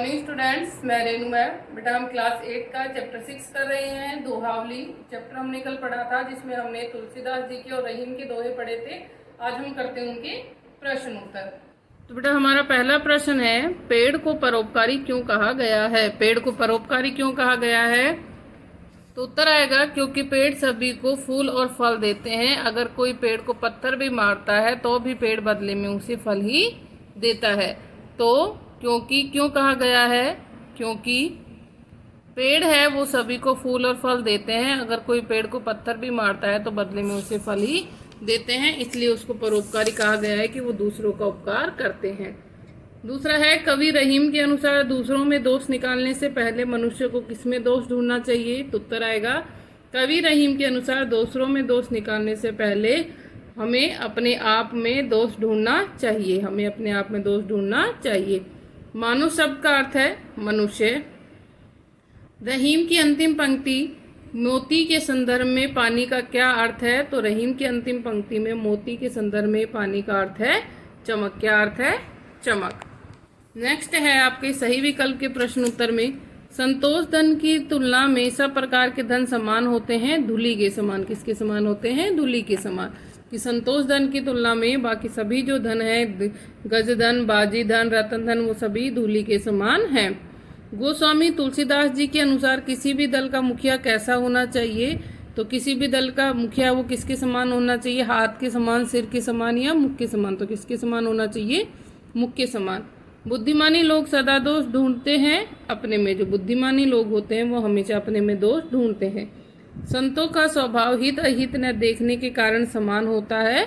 Morning students, मैं Renu ma'am. बेटा हम क्लास 8 का चैप्टर 6 कर रहे हैं। दोहावली चैप्टर हमने कल पढ़ा था, जिसमें हमने तुलसीदास जी के और रहीम के दोहे पढ़े थे। आज हम करते हैं उनके प्रश्न उत्तर। तो बेटा हमारा पहला प्रश्न है, पेड़ को परोपकारी क्यों कहा गया है? पेड़ को परोपकारी क्यों कहा गया है? तो उत्तर आएगा क्योंकि पेड़ सभी को फूल और फल देते हैं। अगर कोई पेड़ को पत्थर भी मारता है तो भी पेड़ बदले में उसे फल ही देता है। तो क्योंकि क्यों कहा गया है? क्योंकि पेड़ है वो सभी को फूल और फल देते हैं। अगर कोई पेड़ को पत्थर भी मारता है तो बदले में उसे फल ही देते हैं, इसलिए उसको परोपकारी कहा गया है कि वो दूसरों का उपकार करते हैं। दूसरा है, कवि रहीम के अनुसार दूसरों में दोष निकालने से पहले मनुष्य को किसमें दोष ढूंढना चाहिए? तो उत्तर आएगा, कवि रहीम के अनुसार दूसरों में दोष निकालने से पहले हमें अपने आप में दोष ढूंढना चाहिए। हमें अपने आप में दोष ढूंढना चाहिए। मानव शब्द का अर्थ है मनुष्य। रहीम की अंतिम पंक्ति मोती के संदर्भ में पानी का क्या अर्थ है? तो रहीम की अंतिम पंक्ति में मोती के संदर्भ में पानी का अर्थ है चमक। क्या अर्थ है? चमक। नेक्स्ट है आपके सही विकल्प के प्रश्न उत्तर में, संतोष धन की तुलना में सब प्रकार के धन समान होते हैं, धूलि के समान। किसके समान होते हैं? धूलि के समान। कि संतोष धन की तुलना में बाकी सभी जो धन है, गज धन, बाजी धन, रतन धन, वो सभी धूलि के समान हैं। गोस्वामी तुलसीदास जी के अनुसार किसी भी दल का मुखिया कैसा होना चाहिए? तो किसी भी दल का मुखिया वो किसके समान होना चाहिए? हाथ के समान, सिर के समान या मुख के समान? तो किसके समान होना चाहिए? मुख के समान। बुद्धिमानी लोग सदा दोष ढूंढते हैं अपने में। जो बुद्धिमानी लोग होते हैं वो हमेशा अपने में दोष ढूंढते हैं। संतों का स्वभाव हित अहित न देखने के कारण समान होता है,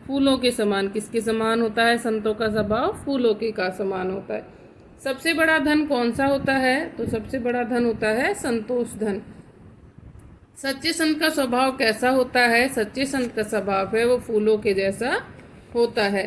फूलों के समान। किसके समान होता है? संतों का स्वभाव फूलों के का समान होता है। सबसे बड़ा धन कौन सा होता है? तो सबसे बड़ा धन होता है संतोष धन। सच्चे संत का स्वभाव कैसा होता है? सच्चे संत का स्वभाव है वो फूलों के जैसा होता है।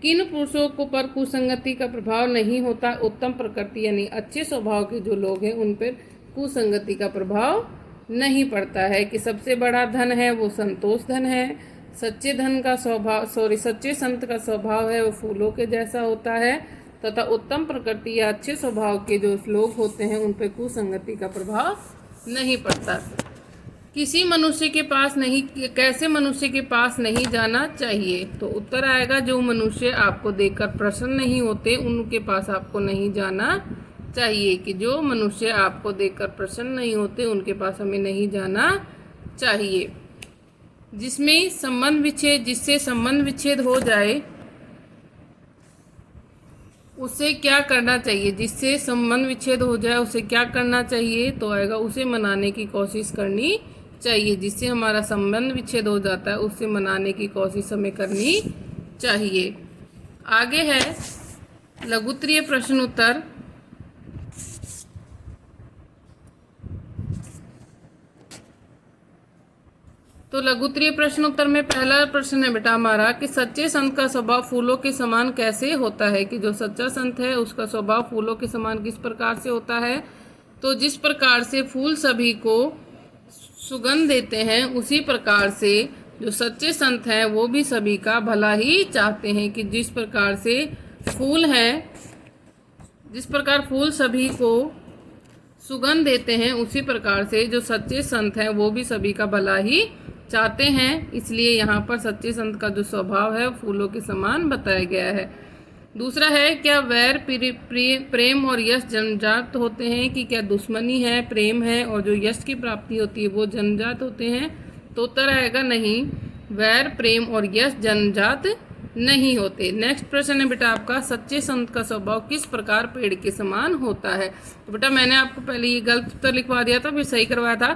किन पुरुषों को पर कुसंगति का प्रभाव नहीं होता? उत्तम प्रकृति यानी अच्छे स्वभाव के जो लोग हैं उन पर कुसंगति का प्रभाव नहीं पड़ता है। कि सबसे बड़ा धन है वो संतोष धन है। सच्चे धन का स्वभाव सच्चे संत का स्वभाव है वो फूलों के जैसा होता है, तथा उत्तम प्रकृति या अच्छे स्वभाव के जो लोग होते हैं उन पर कुसंगति का प्रभाव नहीं पड़ता। किसी मनुष्य के पास नहीं, कैसे मनुष्य के पास नहीं जाना चाहिए? तो उत्तर आएगा, जो मनुष्य आपको देखकर प्रसन्न नहीं होते उनके पास आपको नहीं जाना चाहिए। कि जो मनुष्य आपको देखकर प्रसन्न नहीं होते उनके पास हमें नहीं जाना चाहिए। जिससे संबंध विच्छेद हो जाए उसे क्या करना चाहिए? जिससे संबंध विच्छेद हो जाए उसे क्या करना चाहिए? तो आएगा, उसे मनाने की कोशिश करनी चाहिए। जिससे हमारा संबंध विच्छेद हो जाता है उससे मनाने की कोशिश हमें करनी चाहिए। आगे है लघुत्तरीय प्रश्न उत्तर। तो लघुत्तरीय प्रश्न उत्तर में पहला प्रश्न है बेटा हमारा कि सच्चे संत का स्वभाव फूलों के समान कैसे होता है? कि जो सच्चा संत है उसका स्वभाव फूलों के समान किस प्रकार से होता है? तो जिस प्रकार से फूल सभी को सुगंध देते हैं उसी प्रकार से जो सच्चे संत हैं वो भी सभी का भला ही चाहते हैं। कि जिस प्रकार से फूल है, जिस प्रकार फूल सभी को सुगंध देते हैं उसी प्रकार से जो सच्चे संत हैं वो भी सभी का भला ही चाहते हैं। इसलिए यहाँ पर सच्चे संत का जो स्वभाव है फूलों के समान बताया गया है। दूसरा है, क्या वैर प्रेम और यश जन्मजात होते हैं? कि क्या दुश्मनी है, प्रेम है और जो यश की प्राप्ति होती है वो जन्मजात होते हैं? तो उत्तर आएगा, नहीं, वैर प्रेम और यश जन्मजात नहीं होते। नेक्स्ट प्रश्न है बेटा आपका, सच्चे संत का स्वभाव किस प्रकार पेड़ के समान होता है? तो बेटा मैंने आपको पहले ये गलत उत्तर लिखवा दिया था, फिर सही करवाया था।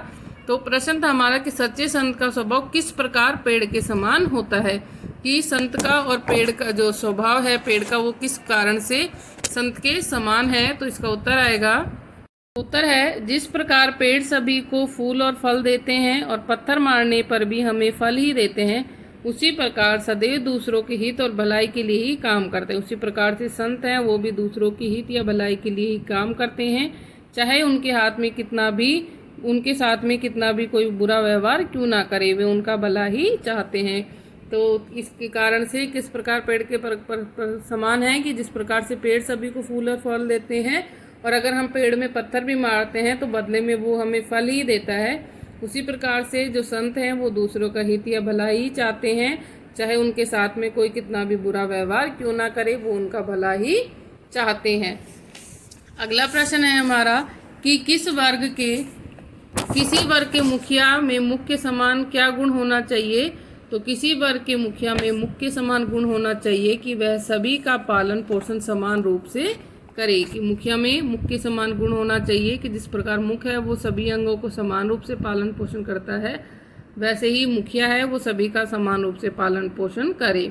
तो प्रश्न था हमारा कि सच्चे संत का स्वभाव किस प्रकार पेड़ के समान होता है? कि संत का और पेड़ का जो स्वभाव है पेड़ का वो किस कारण से संत के समान है? तो इसका उत्तर आएगा, उत्तर है, जिस प्रकार पेड़ सभी को फूल और फल देते हैं और पत्थर मारने पर भी हमें फल ही देते हैं, उसी प्रकार सदैव दूसरों के हित और भलाई के लिए ही काम करते हैं। उसी प्रकार से संत हैं वो भी दूसरों की हित या भलाई के लिए ही काम करते हैं, चाहे उनके साथ में कितना भी कोई बुरा व्यवहार क्यों ना करे, वे उनका भला ही चाहते हैं। तो इसके कारण से किस प्रकार पेड़ के पर समान है कि जिस प्रकार से पेड़ सभी को फूल और फल देते हैं और अगर हम पेड़ में पत्थर भी मारते हैं तो बदले में वो हमें फल ही देता है। उसी प्रकार से जो संत हैं वो दूसरों का हित या भला ही चाहते हैं, चाहे उनके साथ में कोई कितना भी बुरा व्यवहार क्यों ना करे, वो उनका भला ही चाहते हैं। अगला प्रश्न है हमारा कि किसी वर्ग के मुखिया में मुख्य समान क्या गुण होना चाहिए। तो किसी वर्ग के मुखिया में मुख्य समान गुण होना चाहिए कि वह सभी का पालन पोषण समान रूप से करे। कि मुखिया में मुख्य समान गुण होना चाहिए कि जिस प्रकार मुख है वो सभी अंगों को समान रूप से पालन पोषण करता है, वैसे ही मुखिया है वो सभी का समान रूप से पालन पोषण करे।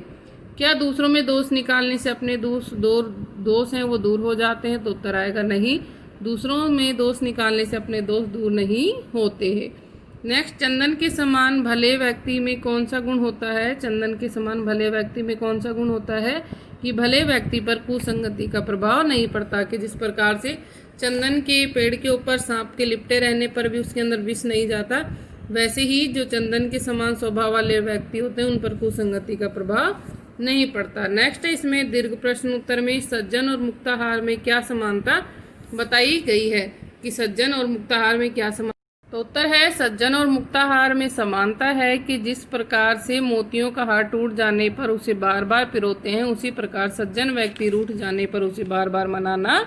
क्या दूसरों में दोष निकालने से अपने दोष हैं वो दूर हो जाते हैं। तो उत्तर आएगा नहीं, दूसरों में दोष निकालने से अपने दोष दूर नहीं होते हैं। नेक्स्ट, चंदन के समान भले व्यक्ति में कौन सा गुण होता है। चंदन के समान भले व्यक्ति में कौन सा गुण होता है कि भले व्यक्ति पर कुसंगति का प्रभाव नहीं पड़ता। कि जिस प्रकार से चंदन के पेड़ के ऊपर सांप के लिपटे रहने पर भी उसके अंदर विष नहीं जाता, वैसे ही जो चंदन के समान स्वभाव वाले व्यक्ति होते हैं उन पर कुसंगति का प्रभाव नहीं पड़ता। नेक्स्ट, इसमें दीर्घ प्रश्न उत्तर में सज्जन और मुक्ताहार में क्या समानता बताई गई है। कि सज्जन और मुक्ताहार में क्या समानता। तो उत्तर है सज्जन और मुक्ताहार में समानता है कि जिस प्रकार से मोतियों का हार टूट जाने पर उसे बार बार पिरोते हैं, उसी प्रकार सज्जन व्यक्ति रूठ जाने पर उसे बार बार मनाना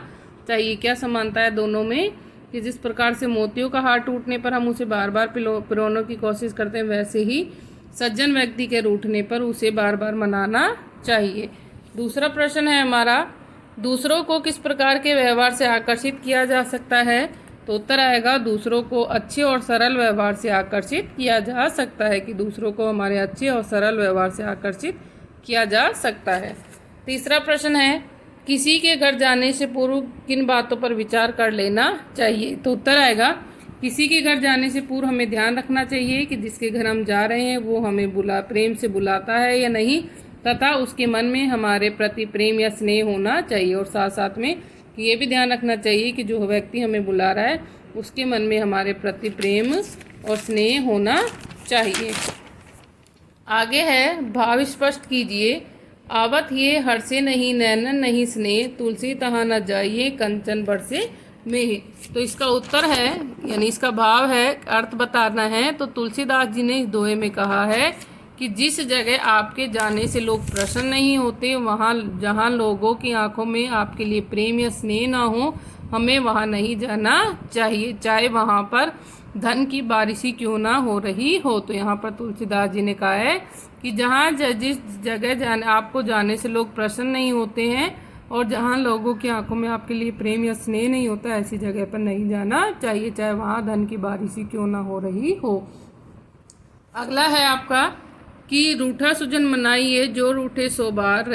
चाहिए। क्या समानता है दोनों में कि जिस प्रकार से मोतियों का हार टूटने पर हम उसे बार बार पिरोने की कोशिश करते हैं, वैसे ही सज्जन व्यक्ति के रूठने पर उसे बार बार मनाना चाहिए। दूसरा प्रश्न है हमारा, दूसरों को किस प्रकार के व्यवहार से आकर्षित किया जा सकता है। तो उत्तर आएगा दूसरों को अच्छे और सरल व्यवहार से आकर्षित किया जा सकता है। कि दूसरों को हमारे अच्छे और सरल व्यवहार से आकर्षित किया जा सकता है। तीसरा प्रश्न है, किसी के घर जाने से पूर्व किन बातों पर विचार कर लेना चाहिए। तो उत्तर आएगा किसी के घर जाने से पूर्व हमें ध्यान रखना चाहिए कि जिसके घर हम जा रहे हैं वो हमें प्रेम से बुलाता है या नहीं, तथा उसके मन में हमारे प्रति प्रेम या स्नेह होना चाहिए। और साथ साथ में ये भी ध्यान रखना चाहिए कि जो व्यक्ति हमें बुला रहा है उसके मन में हमारे प्रति प्रेम और स्नेह होना चाहिए। आगे है, भाव स्पष्ट कीजिए। आवत ये हर्षे नहीं नैनन नहीं स्नेह, तुलसी तहाँ न जाइए कंचन बरसे में। तो इसका उत्तर है, यानी इसका भाव है, अर्थ बताना है। तो तुलसीदास जी ने इस दोहे में कहा है कि जिस जगह आपके जाने से लोग प्रसन्न नहीं होते, वहाँ जहाँ लोगों की आंखों में आपके लिए प्रेम या स्नेह ना हो, हमें वहाँ नहीं जाना चाहिए, चाहे वहाँ पर धन की बारिश ही क्यों ना हो रही हो। तो यहाँ पर तुलसीदास जी ने कहा है कि जहाँ जिस जगह आपको जाने से लोग प्रसन्न नहीं होते हैं और जहाँ लोगों की आंखों में आपके लिए प्रेम या स्नेह नहीं होता, ऐसी जगह पर नहीं जाना चाहिए, चाहे वहाँ धन की बारिश ही क्यों ना हो रही हो। अगला है आपका कि रूठा सुजन मनाइए, जो रूठे सो बार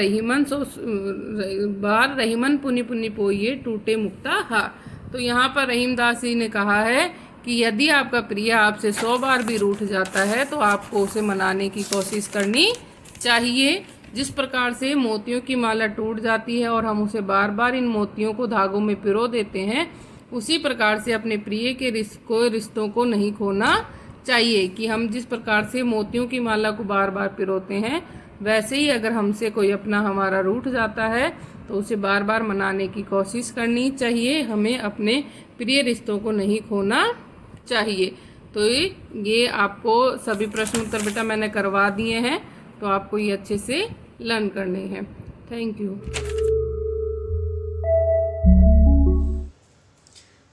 रहीमन पुनि पुनि पोइए, टूटे मुक्ता हा। तो यहाँ पर रहीमदास जी ने कहा है कि यदि आपका प्रिय आपसे 100 बार भी रूठ जाता है तो आपको उसे मनाने की कोशिश करनी चाहिए। जिस प्रकार से मोतियों की माला टूट जाती है और हम उसे बार बार इन मोतियों को धागों में पिरो देते हैं, उसी प्रकार से अपने प्रिय के रिश्तों को नहीं खोना चाहिए। कि हम जिस प्रकार से मोतियों की माला को बार बार पिरोते हैं, वैसे ही अगर हमसे कोई अपना हमारा रूठ जाता है तो उसे बार बार मनाने की कोशिश करनी चाहिए। हमें अपने प्रिय रिश्तों को नहीं खोना चाहिए। तो ये आपको सभी प्रश्न उत्तर बेटा मैंने करवा दिए हैं, तो आपको ये अच्छे से लर्न करने हैं। Thank you.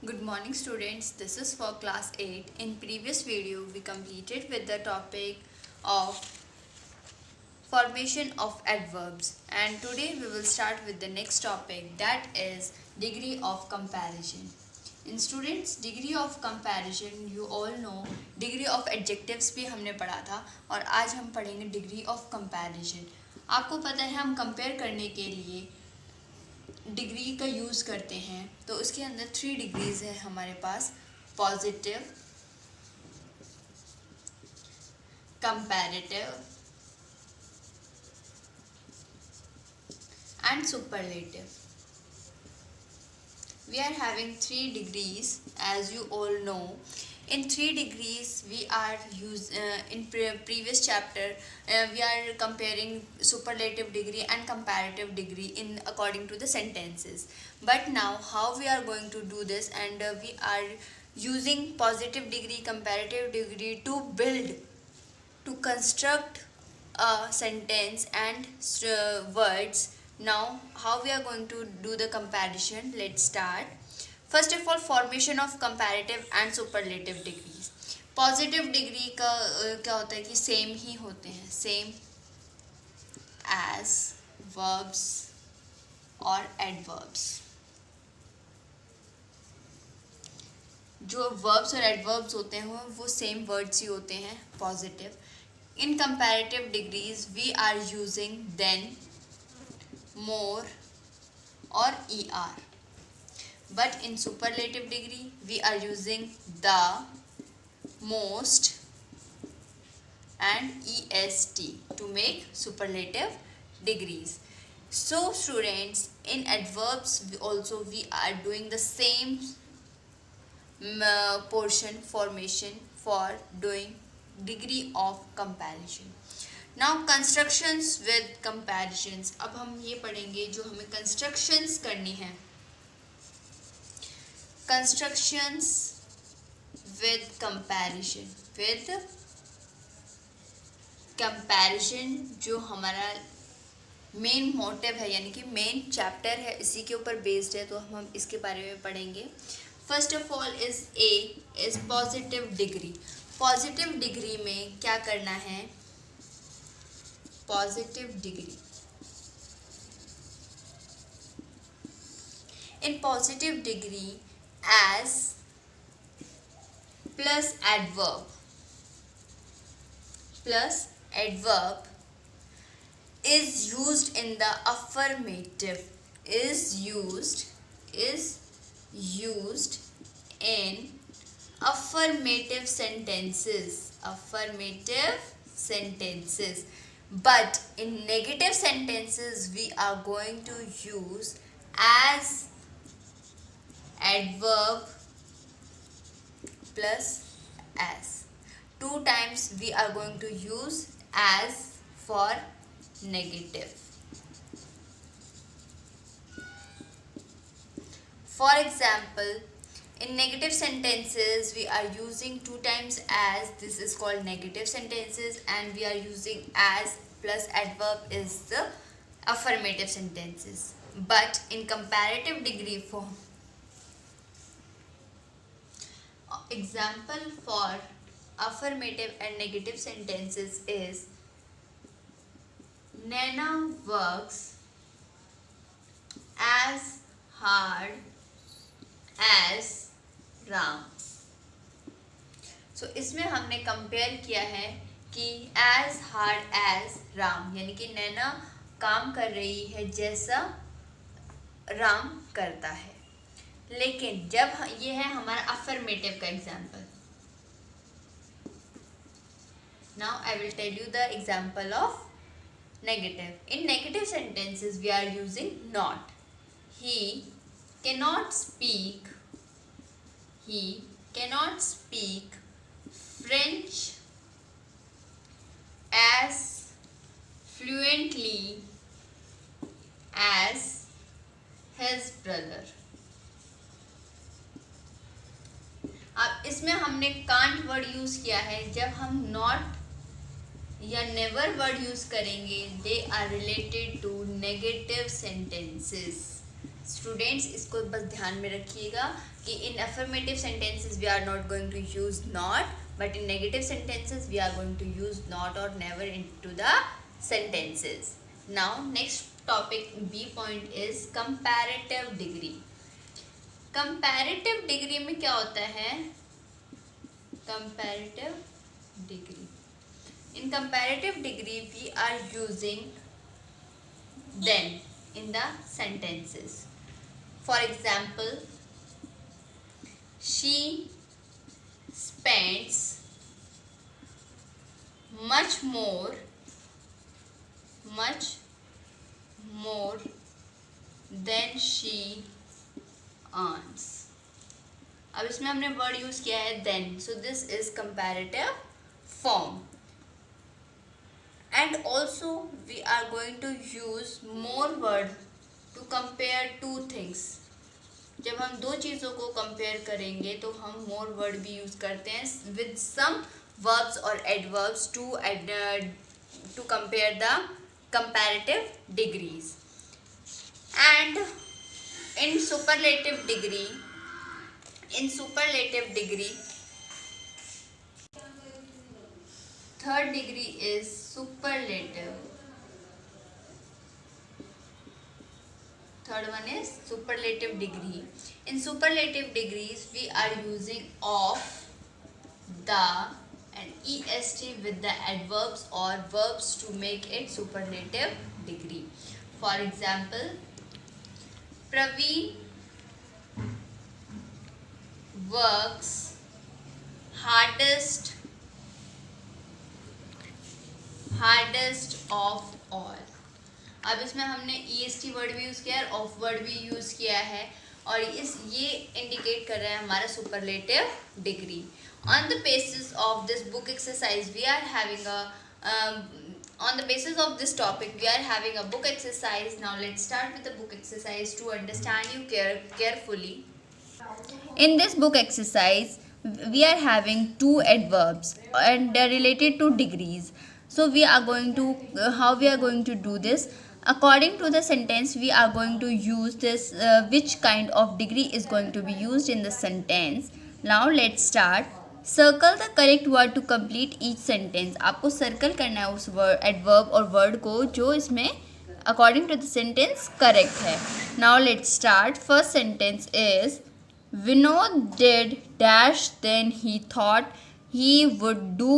Good morning students, this is for class 8. In previous video we completed with the topic of formation of adverbs, and today we will start with the next topic, that is degree of comparison. In students, degree of comparison you all know, degree of adjectives भी हमने पढ़ा था और आज हम पढ़ेंगे degree of comparison। आपको पता है हम कंपेयर करने के लिए डिग्री का यूज़ करते हैं, तो उसके अंदर 3 डिग्रीज है हमारे पास, positive, comparative and superlative. We are having 3 degrees as you all know In 3 degrees, we are in previous chapter we are comparing superlative degree and comparative degree in according to the sentences. But now how we are going to do this, and we are using positive degree, comparative degree to build, to construct a sentence and words. Now how we are going to do the comparison, let's start. First of all, formation of comparative and superlative degrees. Positive degree का क्या होता है कि same ही होते हैं, same as verbs और adverbs. जो वर्ब्स और एडवर्ब्स होते हैं वो सेम वर्ड्स ही होते हैं positive. In comparative degrees we are using than, more और er. But in superlative degree we are using the, most and est to make superlative degrees. So students, in adverbs we are doing the same portion formation for doing degree of comparison. Now constructions with comparisons. अब हम ये पढ़ेंगे जो हमें constructions करनी है. Constructions with comparison. with comparison जो हमारा मेन मोटिव है, यानी कि मेन चैप्टर है, इसी के ऊपर बेस्ड है, तो हम इसके बारे में पढ़ेंगे. First of all is a is positive degree. Positive degree में क्या करना है? Positive degree, in positive degree as plus adverb is used in the affirmative, is used in affirmative sentences, but in negative sentences we are going to use as adverb plus as. 2 times we are going to use as for negative. For example, in negative sentences we are using 2 times as. This is called negative sentences, and we are using as plus adverb is the affirmative sentences. But in comparative degree form, example for affirmative and negative sentences is Nana works as hard as Ram. So इसमें हमने compare किया है कि as hard as Ram, यानी कि नैना काम कर रही है जैसा राम करता है. लेकिन जब ये है हमारा अफर्मेटिव का example. Now I will tell you the example of negative. In negative sentences we are using not. He cannot speak French as fluently as his brother. अब इसमें हमने कांट वर्ड यूज किया है. जब हम नॉट या never word use करेंगे, they are related to negative sentences. Students, इसको बस ध्यान में रखिएगा कि in affirmative sentences we are not going to use not, but in negative sentences we are going to use not और never into the sentences. Now next topic, B point is comparative degree. Comparative degree में क्या होता है? Comparative degree, in comparative degree we are using then in the sentences. For example, she spends much more than she earns. अब इसमें हमने word use किया है then, so this is comparative form. And also we are going to use more word to compare two things. जब हम दो चीज़ों को कंपेयर करेंगे तो हम more word भी यूज करते हैं with some verbs or adverbs to compare the comparative degrees. And in superlative degree, third degree is superlative. Third one is superlative degree. In superlative degrees, we are using of, the and est with the adverbs or verbs to make it superlative degree. For example, Praveen works hardest of all. अब इसमें हमने est word भी use किया है और of word भी use किया है और ये इंडिकेट कर रहा है हमारा superlative degree. On the basis of this book exercise, we are having on the basis of this topic, we are having a book exercise. Now let's start with the book exercise to understand you carefully. In this book exercise, we are having two adverbs and they're related to degrees. So we are going to how we are going to do this. According to the sentence, we are going to use this which kind of degree is going to be used in the sentence. Now let's start. Circle the correct word to complete each sentence. आपको circle करना है उस adverb और word को जो इसमें according to the sentence correct है. Now let's start. First sentence is Vinod did dash then he thought he would do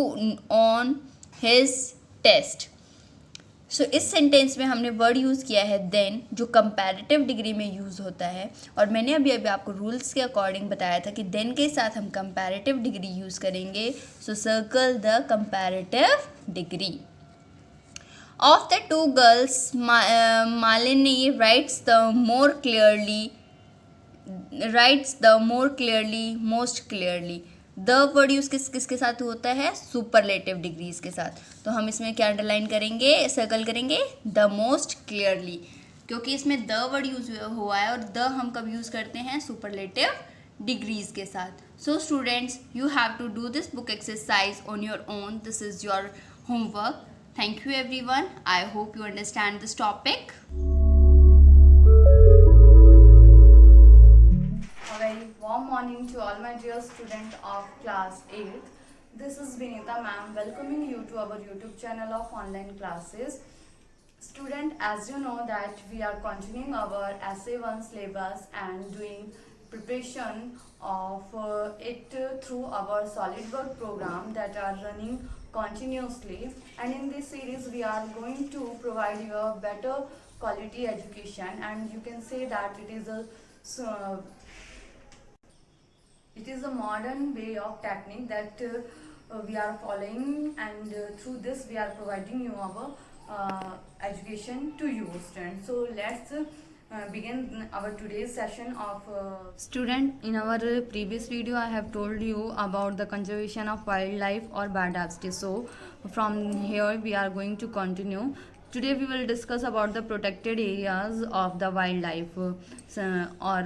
on his test. सो इस सेंटेंस में हमने वर्ड यूज़ किया है देन, जो कंपैरेटिव डिग्री में यूज़ होता है. और मैंने अभी आपको रूल्स के अकॉर्डिंग बताया था कि देन के साथ हम कंपैरेटिव डिग्री यूज़ करेंगे. सो circle the comparative degree. Of the two girls Malini rights the more clearly most clearly. The word use किसके साथ होता है? सुपरलेटिव डिग्रीज के साथ. तो हम इसमें क्या अंडरलाइन करेंगे, सर्कल करेंगे? द मोस्ट क्लियरली, क्योंकि इसमें द वर्ड यूज हुआ है और द हम कब यूज करते हैं? सुपरलेटिव डिग्रीज के साथ. So students, you have to do this book exercise on your own. This is your homework. Thank you everyone. I hope you understand this topic. Warm morning to all my dear students of class 8th. This is Vinita ma'am welcoming you to our YouTube channel of online classes. Student, as you know that we are continuing our essay 1 syllabus and doing preparation of it through our SolidWorks program that are running continuously. And in this series we are going to provide you a better quality education, and you can say that it is a modern way of technique that we are following, and through this we are providing you our education to you students. So let's begin our today's session of student. In our previous video I have told you about the conservation of wildlife or biodiversity. So from here we are going to continue. Today we will discuss about the protected areas of the wildlife or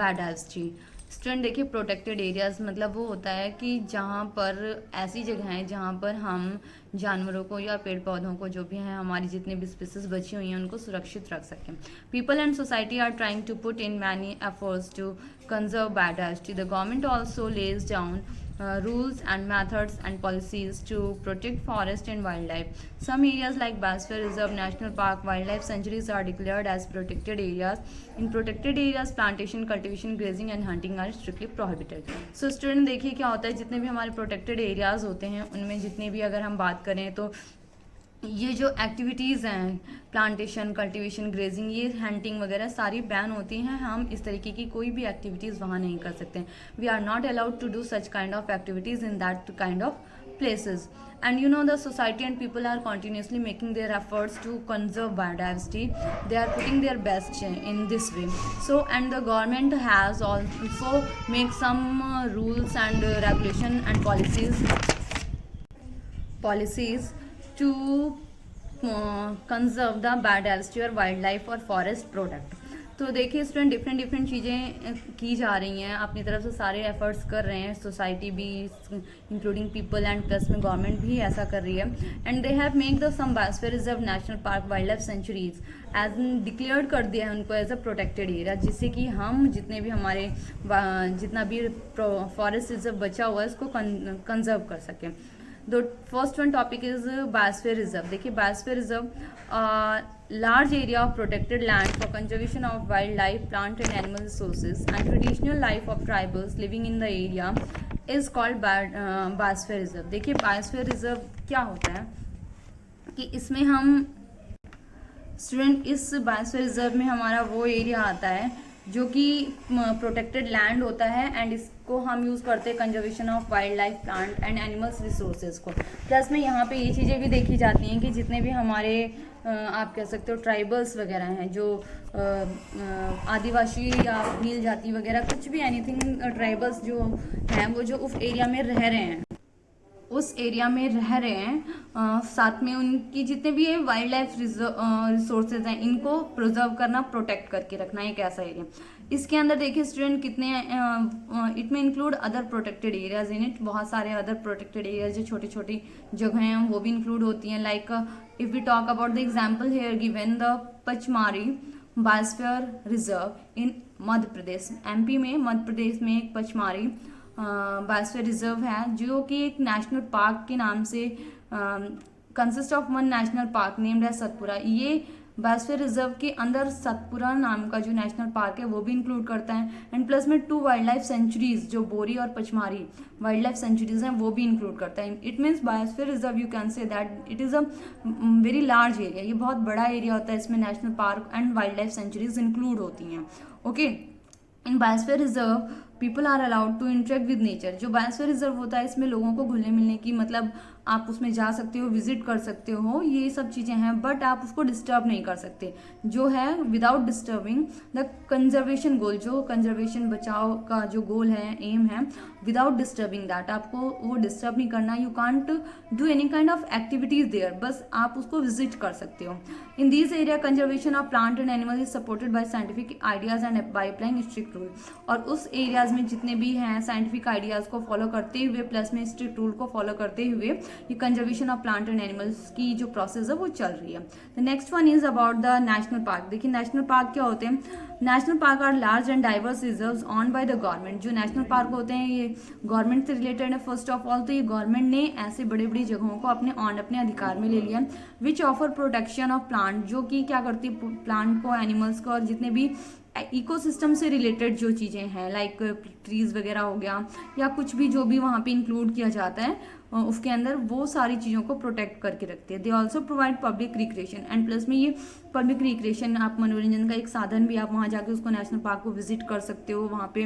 biodiversity. Student देखिए, protected areas मतलब वो होता है कि जहाँ पर ऐसी जगह हैं जहाँ पर हम जानवरों को या पेड़ पौधों को, जो भी हैं हमारी जितनी भी स्पीसीज बची हुई हैं, उनको सुरक्षित रख सकें. People and society are trying to put in many efforts to conserve biodiversity. The government also lays down rules and methods and policies to protect forest and wildlife. Some areas like Biosphere Reserve, National Park, wildlife sanctuaries are declared as protected areas. In protected areas, plantation, cultivation, grazing and hunting are strictly prohibited. So student, देखिए क्या होता है, जितने भी हमारे protected areas होते हैं उनमें जितने भी अगर हम बात करें तो ये जो एक्टिविटीज़ हैं, प्लांटेशन, कल्टीवेशन, ग्रेजिंग, ये हंटिंग वगैरह सारी बैन होती हैं. हम इस तरीके की कोई भी एक्टिविटीज़ वहाँ नहीं कर सकते. We are not allowed to do such kind of activities in that kind of places. And you know, the society and people are continuously making their efforts to conserve biodiversity. They are putting their best in this way. So, and the government has also make some rules and regulation and policies to conserve the biodiversity और wild life और forest product. तो देखिए student, different चीज़ें की जा रही हैं, अपनी तरफ से सारे एफर्ट्स कर रहे हैं, सोसाइटी भी इंक्लूडिंग पीपल एंड प्लस में गवर्नमेंट भी ऐसा कर रही है. And they have make the some biosphere reserve, national park, wild life sanctuaries as declared कर दिया है उनको एज अ प्रोटेक्टेड एरिया, जिससे कि हम जितने भी हमारे जितना भी फॉरेस्ट रिजर्व बचा हुआ है इसको कंजर्व कर सकें. The first one topic is biosphere reserve. देखिए biosphere reserve, large area of protected land for conservation of wildlife, plant and animal resources and traditional life of tribals living in the area is called biosphere reserve. देखिए biosphere reserve क्या होता है कि इसमें हम student, इस biosphere reserve में हमारा वो एरिया आता है जो कि प्रोटेक्टेड लैंड होता है एंड इसको हम यूज़ करते हैं conservation of wild life, plant and animals resources को. प्लस में यहाँ पे ये चीज़ें भी देखी जाती हैं कि जितने भी हमारे आप कह सकते हो ट्राइबल्स वगैरह हैं, जो आदिवासी या भील जाति वगैरह कुछ भी एनीथिंग ट्राइबल्स जो हैं वो जो उस एरिया में रह रहे हैं, साथ में उनकी जितने भी वाइल्ड लाइफ रिसोर्सेज हैं इनको प्रिजर्व करना, प्रोटेक्ट करके रखना एक ऐसा एरिया. इसके अंदर देखिए स्टूडेंट कितने इट में include other protected areas in it. बहुत सारे अदर प्रोटेक्टेड एरियाज जो छोटी छोटी जगह हैं वो भी इंक्लूड होती हैं. Like if we talk about the example here given, the Pachmarhi biosphere reserve in Madhya Pradesh, MP में, मध्य प्रदेश में एक पचमारी बायोस्फीयर रिजर्व है जो कि एक नेशनल पार्क के नाम से consist of one national park named है सतपुरा. ये बायोस्फीयर रिजर्व के अंदर सतपुरा नाम का जो नेशनल पार्क है वो भी इंक्लूड करता है. एंड प्लस में 2 वाइल्ड लाइफ सेंचुरीज जो बोरी और पचमारी वाइल्ड लाइफ सेंचुरीज हैं वो भी इंक्लूड करता है. It means biosphere reserve you can say that it is a very large area. ये बहुत बड़ा एरिया होता है, इसमें national park and wild life sanctuaries include होती हैं. Okay, in biosphere reserve people are allowed to interact with nature. जो biosphere reserve होता है इसमें लोगों को घुलने मिलने की, मतलब आप उसमें जा सकते हो, विजिट कर सकते हो, ये सब चीज़ें हैं, बट आप उसको डिस्टर्ब नहीं कर सकते. जो है विदाउट डिस्टर्बिंग द कंजर्वेशन गोल, जो कंजर्वेशन बचाव का जो गोल है, एम है, विदाउट डिस्टर्बिंग दैट, आपको वो डिस्टर्ब नहीं करना. You can't do any kind of activities there, बस आप उसको विजिट कर सकते हो. In this area conservation of plant and animal is supported by scientific ideas and by applying strict rule. और उस एरियाज में जितने भी हैं साइंटिफिक आइडियाज को फॉलो करते हुए प्लस में स्ट्रिक्ट रूल को फॉलो करते हुए ये conservation of plant and animals की जो प्रोसेस है वो चल रही है. The next one is about the national park. देखिए नेशनल पार्क क्या होते हैं. National park are large and diverse reserves on by the government. जो नेशनल पार्क होते हैं ये गवर्नमेंट से रिलेटेड है. फर्स्ट ऑफ ऑल तो ये गवर्नमेंट ने ऐसे बड़ी बड़ी जगहों को अपने अधिकार में ले लिया, which offer protection of plant, जो कि क्या करती है प्लांट को, एनिमल्स को और जितने भी इकोसिस्टम से रिलेटेड जो चीज़ें हैं लाइक ट्रीज वगैरह हो गया या कुछ भी जो भी वहाँ पे इंक्लूड किया जाता है उसके अंदर, वो सारी चीज़ों को प्रोटेक्ट करके रखते हैं. They also provide public recreation and plus में ये पब्लिक रिक्रिएशन, आप मनोरंजन का एक साधन भी, आप वहाँ जाके उसको नेशनल पार्क को विजिट कर सकते हो, वहाँ पे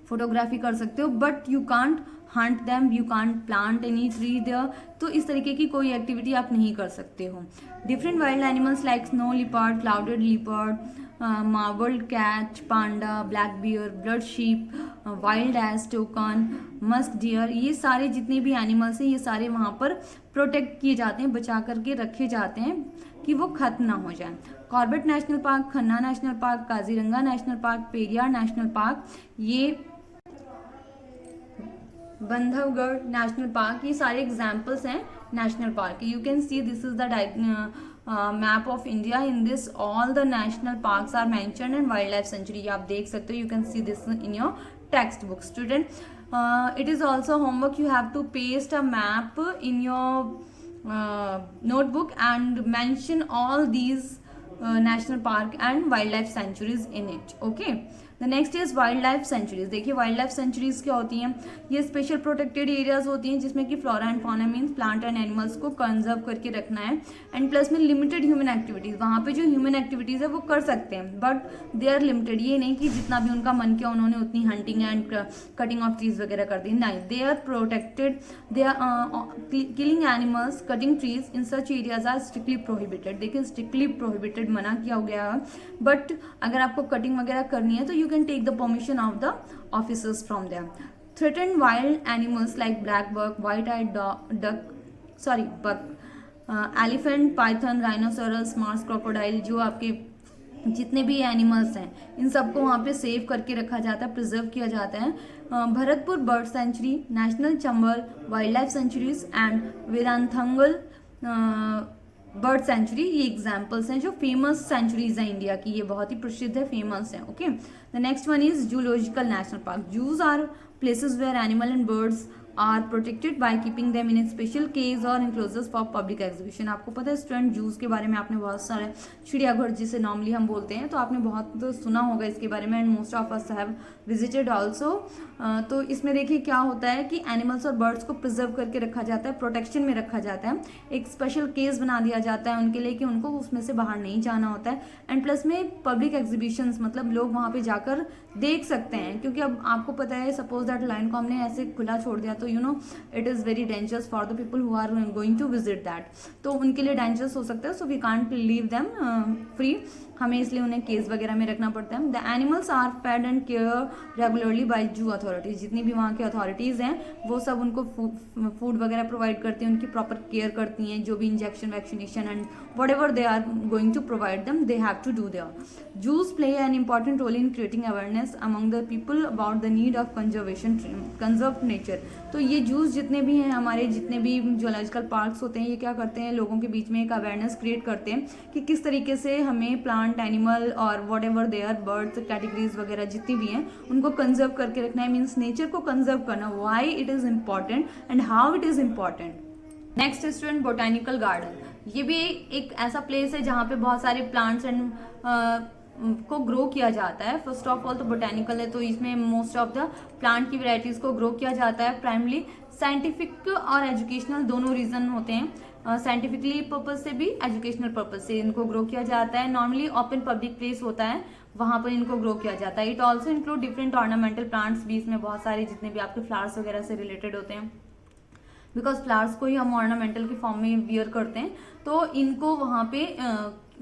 फोटोग्राफी कर सकते हो, but you can't hunt them, you can't plant any tree there. तो इस तरीके की कोई एक्टिविटी आप नहीं कर सकते हो. Different wild animals like snow leopard, clouded leopard, marbled cat, panda, black bear, blood sheep, wild ass, takin, musk deer, ये सारे जितने भी एनिमल्स हैं ये सारे वहाँ पर प्रोटेक्ट किए जाते हैं, बचा करके रखे जाते हैं कि वो खत्म ना हो जाए. Corbett national park, Khanna national park, Kaziranga national park, Periyar national park, ये बंधवगढ़ नेशनल पार्क, ये सारे एग्जाम्पल्स हैं national park. You can see this is the map of India. In this all the national parks are mentioned and wild life sanctuary. आप देख सकते हो, you can see this in your text book student. It is also homework, you have to paste a map in your notebook and mention all these national park and wildlife sanctuaries in it. Okay, the next is wild life sanctuaries. देखिए wild life sanctuaries क्या होती हैं, ये special protected areas होती हैं जिसमें कि flora and fauna means plant and animals को कंजर्व करके रखना है, एंड प्लस में लिमिटेड ह्यूमन एक्टिविटीज़, वहाँ पे जो ह्यूमन एक्टिविटीज़ है वो कर सकते हैं बट दे आर लिमिटेड। ये नहीं कि जितना भी उनका मन किया उन्होंने उतनी hunting and cutting of trees वगैरह कर दी, नहीं, they are protected, they are killing animals, cutting trees in such areas are strictly prohibited. देखिए स्ट्रिक्टली प्रोहिबिटेड मना किया गया है, बट अगर आपको कटिंग वगैरह करनी है तो you can take the permission of the officers from there. Threatened wild animals like black buck, white eyed buck, elephant, python, rhinoceros, marsh crocodile, जो आपके जितने भी एनिमल्स हैं इन सबको वहाँ पे सेव करके रखा जाता है, प्रिजर्व किया जाता है। Bharatpur bird sanctuary, national Chambal wild life sanctuaries and Vedanthangal bird sanctuary, ये एग्जाम्पल्स हैं जो फेमस सेंचुरीज हैं इंडिया की, ये बहुत ही प्रसिद्ध है, फेमस है। Okay, the next one is zoological national park. Zoos are places where animal and birds are protected by keeping them in a special cage और इनक्लोजर्स फॉर पब्लिक एग्जीबिशन। आपको पता है स्टूडेंट, जूस के बारे में आपने बहुत सारे, चिड़ियाघर जिसे नॉर्मली हम बोलते हैं, तो आपने बहुत सुना होगा इसके बारे में, and most of us have visited also. तो इसमें देखिए क्या होता है कि एनिमल्स और बर्ड्स को प्रिजर्व करके रखा जाता है, प्रोटेक्शन में रखा जाता है, एक स्पेशल केस बना दिया जाता है उनके लिए कि उनको उसमें से बाहर नहीं जाना होता है, एंड प्लस में पब्लिक एग्जीबिशंस, मतलब लोग वहाँ पे जाकर देख सकते हैं, क्योंकि अब आपको पता है सपोज दैट लायन को हमने ऐसे खुला छोड़ दिया तो you know it is very dangerous for the people who are going to visit that, तो उनके लिए डेंजरस हो सकता है, so we can't leave them free, हमें इसलिए उन्हें केस वगैरह में रखना पड़ता है। The animals are fed and care regularly by zoo authorities, जितनी भी वहाँ की अथॉरिटीज़ हैं वो सब उनको फूड वगैरह प्रोवाइड करती हैं, उनकी प्रॉपर केयर करती हैं, जो भी injection vaccination and whatever they are going to provide them they have to do there. Zoos play an important role in creating awareness among the people about the need of conservation conserve nature. तो ये juice जितने भी हैं हमारे, जितने भी zoological parks होते हैं, ये क्या करते हैं, लोगों के बीच में एक अवेयरनेस क्रिएट करते हैं कि किस तरीके से हमें प्लांट, एनिमल और whatever they are birds categories वगैरह जितनी भी हैं उनको कंजर्व करके रखना है, मीन्स नेचर को कंजर्व करना, why it is important and how it is important. Next student, botanical garden. ये भी एक ऐसा प्लेस है जहाँ पे बहुत सारे प्लांट्स एंड को ग्रो किया जाता है। फर्स्ट ऑफ ऑल तो बोटानिकल है, तो इसमें मोस्ट ऑफ द प्लांट की वेराइटीज को ग्रो किया जाता है। प्राइमरली साइंटिफिक और एजुकेशनल दोनों रीजन होते हैं, साइंटिफिकली पर्पज से भी, एजुकेशनल पर्पज से इनको ग्रो किया जाता है। नॉर्मली ओपन पब्लिक प्लेस होता है, वहाँ पर इनको ग्रो किया जाता है। It also include different ornamental plants भी, इसमें बहुत सारे जितने भी आपके फ्लावर्स वगैरह से रिलेटेड होते हैं, बिकॉज फ्लावर्स को ही हम ऑर्नामेंटल के फॉर्म में वियर करते हैं, तो इनको वहाँ पे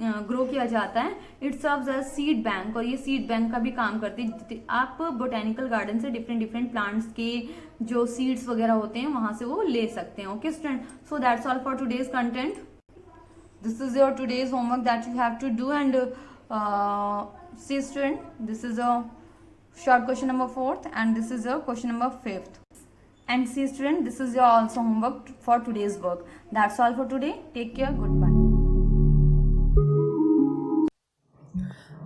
ग्रो किया जाता है। It serves as seed bank, और ये सीड बैंक का भी काम करती है। आप बोटेनिकल गार्डन से डिफरेंट प्लांट्स के जो सीड्स वगैरह होते हैं वहाँ से वो ले सकते हैं। Okay student, so that's all for today's content. This is your today's homework that you have to do, and see student, this is a short question number 4th and this is a question number 5th, and see student, this is your also homework for today's work. That's all for today. Take care. Goodbye.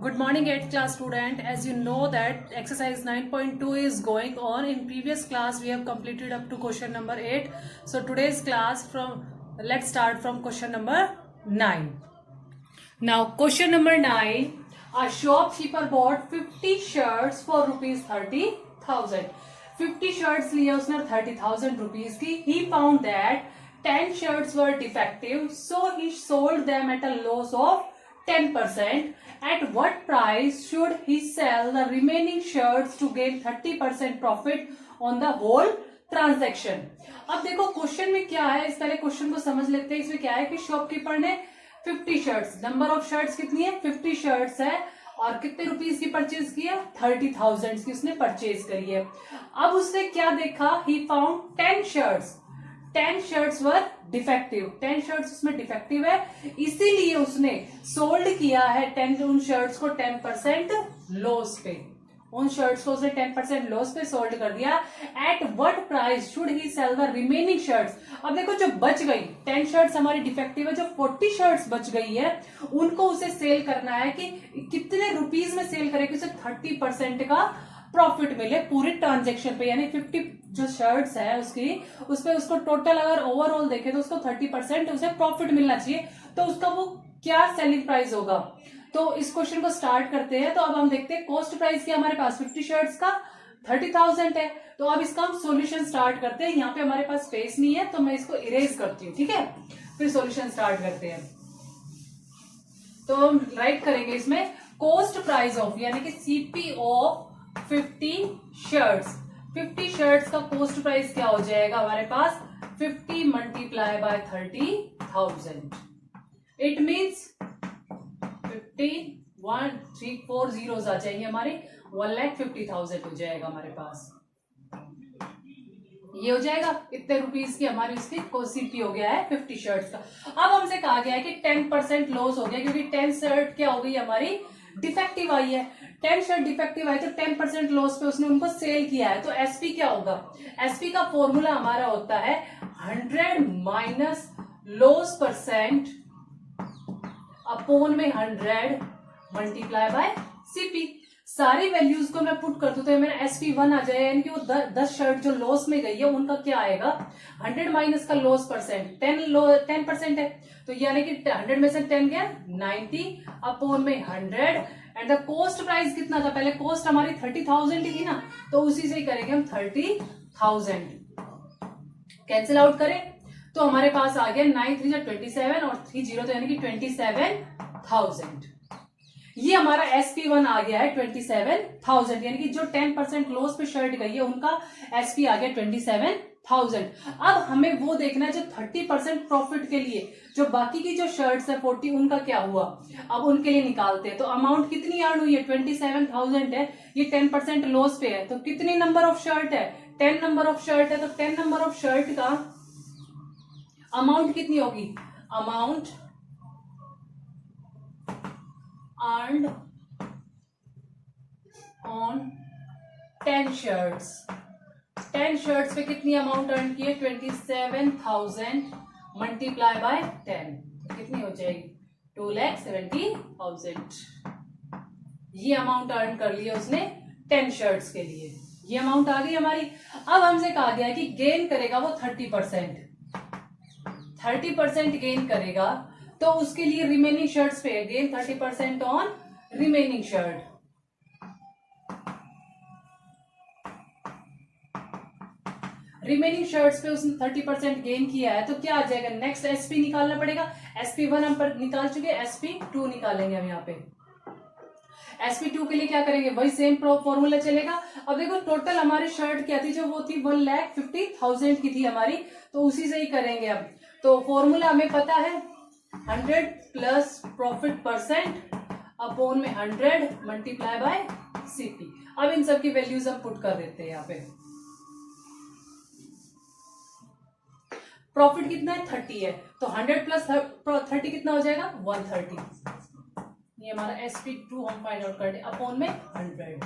Good morning 8th class student. As you know that exercise 9.2 is going on. In previous class we have completed up to question number 8. So today's class, let's start from question number 9. Now question number 9. A shopkeeper bought 50 shirts for rupees 30,000. 50 shirts लिया उसने 30,000 rupees की. He found that 10 shirts were defective, so he sold them at a loss of 10%. At what price should he sell the remaining shirts to gain 30% profit on the whole transaction? अब देखो question में क्या है, इस पहले question को समझ लेते हैं। इसमें क्या है कि शॉपकीपर ने 50 शर्ट्स, नंबर ऑफ शर्ट्स कितनी है, 50 शर्ट्स है, और कितने रुपीस की परचेज की है, 30,000 की उसने परचेज करी है। अब उसने क्या देखा, he found 10 shirts were defective, 10 shirts उसमें डिफेक्टिव है, इसीलिए उसने सोल्ड किया है 10 उन शर्ट्स को 10% लॉस पे, उन शर्ट्स को उसने 10% लॉस पे सोल्ड कर दिया। At what price should he sell the remaining shirts? अब देखो जो बच गई 10 शर्ट्स हमारी डिफेक्टिव है, जो 40 शर्ट्स बच गई है उनको उसे सेल करना है कि कितने रुपीस में सेल करे कि उसे 30% का प्रॉफिट मिले पूरे ट्रांजेक्शन पे, यानी 50 जो शर्ट्स है उसकी, उस पर उसको टोटल अगर ओवरऑल देखे तो उसको 30% उसे प्रॉफिट मिलना चाहिए। तो उसका वो क्या सेलिंग प्राइस होगा, तो इस क्वेश्चन को स्टार्ट करते हैं। तो अब हम देखते हैं कॉस्ट प्राइस क्या हमारे पास 50 शर्ट्स का 30,000 है। तो अब इसका हम सॉल्यूशन स्टार्ट करते हैं। यहाँ पे हमारे पास स्पेस नहीं है तो मैं इसको इरेज करती हूँ, ठीक है, फिर सॉल्यूशन स्टार्ट करते हैं। तो हम राइट करेंगे इसमें कॉस्ट प्राइस ऑफ यानी कि सीपी ऑफ 50 शर्ट्स। 50 शर्ट्स का कॉस्ट प्राइस क्या हो जाएगा हमारे पास 50 multiply by 30,000। It means 50 1 3 4 zeros आ जाएंगे हमारे 1,50,000 हो जाएगा हमारे पास। ये हो जाएगा इतने रुपीस की हमारी इसकी सीपी हो गया है 50 शर्ट्स का। अब हमसे कहा गया है कि 10% लॉस हो गया क्योंकि 10 शर्ट क्या हो गई हमारी डिफेक्टिव आई है। 10 शर्ट डिफेक्टिव आई तो 10% लॉस पे उसने उनको सेल किया है। तो एसपी क्या होगा, एसपी का फॉर्मूला हमारा होता है 100 माइनस लॉस परसेंट अपॉन में 100 मल्टीप्लाई बाय सीपी। सारी वैल्यूज को मैं पुट कर दूं तो मेरा SP1 आ जाएगा, यानी कि वो 10 शर्ट जो लॉस में गई है उनका क्या आएगा 100 माइनस का लॉस परसेंट 10% है। तो यानी कि 100 में से 10 गया 90 अपॉन में 100 एंड द कॉस्ट प्राइस कितना था, पहले कॉस्ट हमारी 30,000 ही थी ना, तो उसी से ही करेंगे हम 30,000। कैंसिल आउट करें तो हमारे पास आ गया 9 3 27 और 3 0 तो यानी कि 27,000। ये हमारा SP1 आ गया है 27,000, यानी कि जो 10% लॉस पे शर्ट गई है उनका SP आ गया 27,000। अब हमें वो देखना है जो 30% प्रॉफिट के लिए जो बाकी की जो शर्ट्स है 40 उनका क्या हुआ, अब उनके लिए निकालते हैं। तो अमाउंट कितनी अर्न हुई है 27,000 है, ये 10% लॉस पे है। तो कितनी नंबर ऑफ शर्ट है 10 नंबर ऑफ शर्ट है। तो 10 नंबर ऑफ शर्ट का अमाउंट कितनी होगी, amount earned on 10 shirts। 10 shirts पे कितनी अमाउंट अर्न की है 27,000 मल्टीप्लाई बाय 10 कितनी हो जाएगी 2,70,000। ये अमाउंट अर्न कर लिया उसने 10 शर्ट्स के लिए, ये अमाउंट आ गई हमारी। अब हमसे कहा गया है कि गेन करेगा वो 30% गेन करेगा, तो उसके लिए रिमेनिंग शर्ट्स पे again 30% on remaining shirt. Remaining shirts पे उसने 30% गेन किया है, तो क्या आ जाएगा नेक्स्ट SP निकालना पड़ेगा। SP1 हम पर निकाल चुके, SP2 निकालेंगे हम यहाँ पे। SP2 के लिए क्या करेंगे, वही सेम फॉर्मूला चलेगा। अब देखो टोटल हमारी शर्ट क्या थी, जो वो थी 1,50,000 की थी हमारी, तो उसी से ही करेंगे। अब तो फॉर्मूला हमें पता है 100 प्लस प्रॉफिट परसेंट अपॉन में 100 मल्टीप्लाई बाय सीपी। अब इन सब की वैल्यूज हम पुट कर देते हैं यहाँ पे। प्रॉफिट कितना है 30 है, तो 100 प्लस 30 कितना हो जाएगा 130। ये हमारा SP2 हम फाइंड आउट कर दे अपॉन में 100,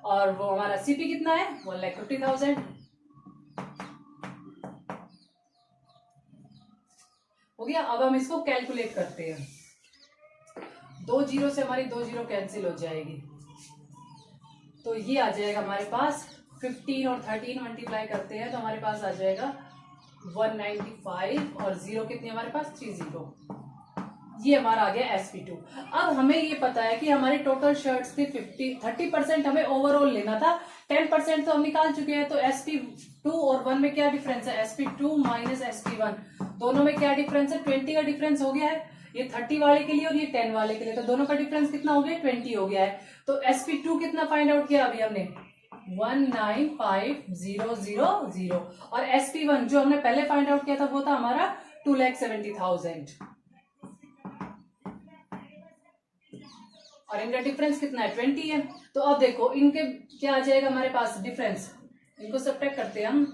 और वो हमारा सीपी कितना है 1,50,000 हो गया। अब हम इसको कैलकुलेट करते हैं, 2 जीरो से हमारी 2 जीरो कैंसिल हो जाएगी, तो ये आ जाएगा हमारे पास 15 और 13 मल्टीप्लाई करते हैं तो हमारे पास आ जाएगा 195 और जीरो कितनी हमारे पास 30। ये हमारा आ गया SP2। अब हमें ये पता है कि हमारी टोटल शर्ट्स थी 30% हमें ओवरऑल लेना था, 10% तो हम निकाल चुके हैं। तो SP2 और 1 में क्या डिफरेंस है, SP2 माइनस SP1, दोनों में क्या डिफरेंस है 20 का डिफरेंस हो गया है, ये 30 वाले के लिए और ये 10 वाले के लिए, तो दोनों का डिफरेंस कितना हो गया 20 हो गया है। तो SP2 कितना फाइंड आउट किया अभी हमने 195,000 और SP1 जो हमने पहले फाइंड आउट किया था वो था हमारा 2,70,000 और इनका डिफरेंस कितना है 20 है। तो अब देखो इनके क्या आ जाएगा हमारे पास डिफरेंस, इनको सब्ट्रैक्ट करते हैं हम।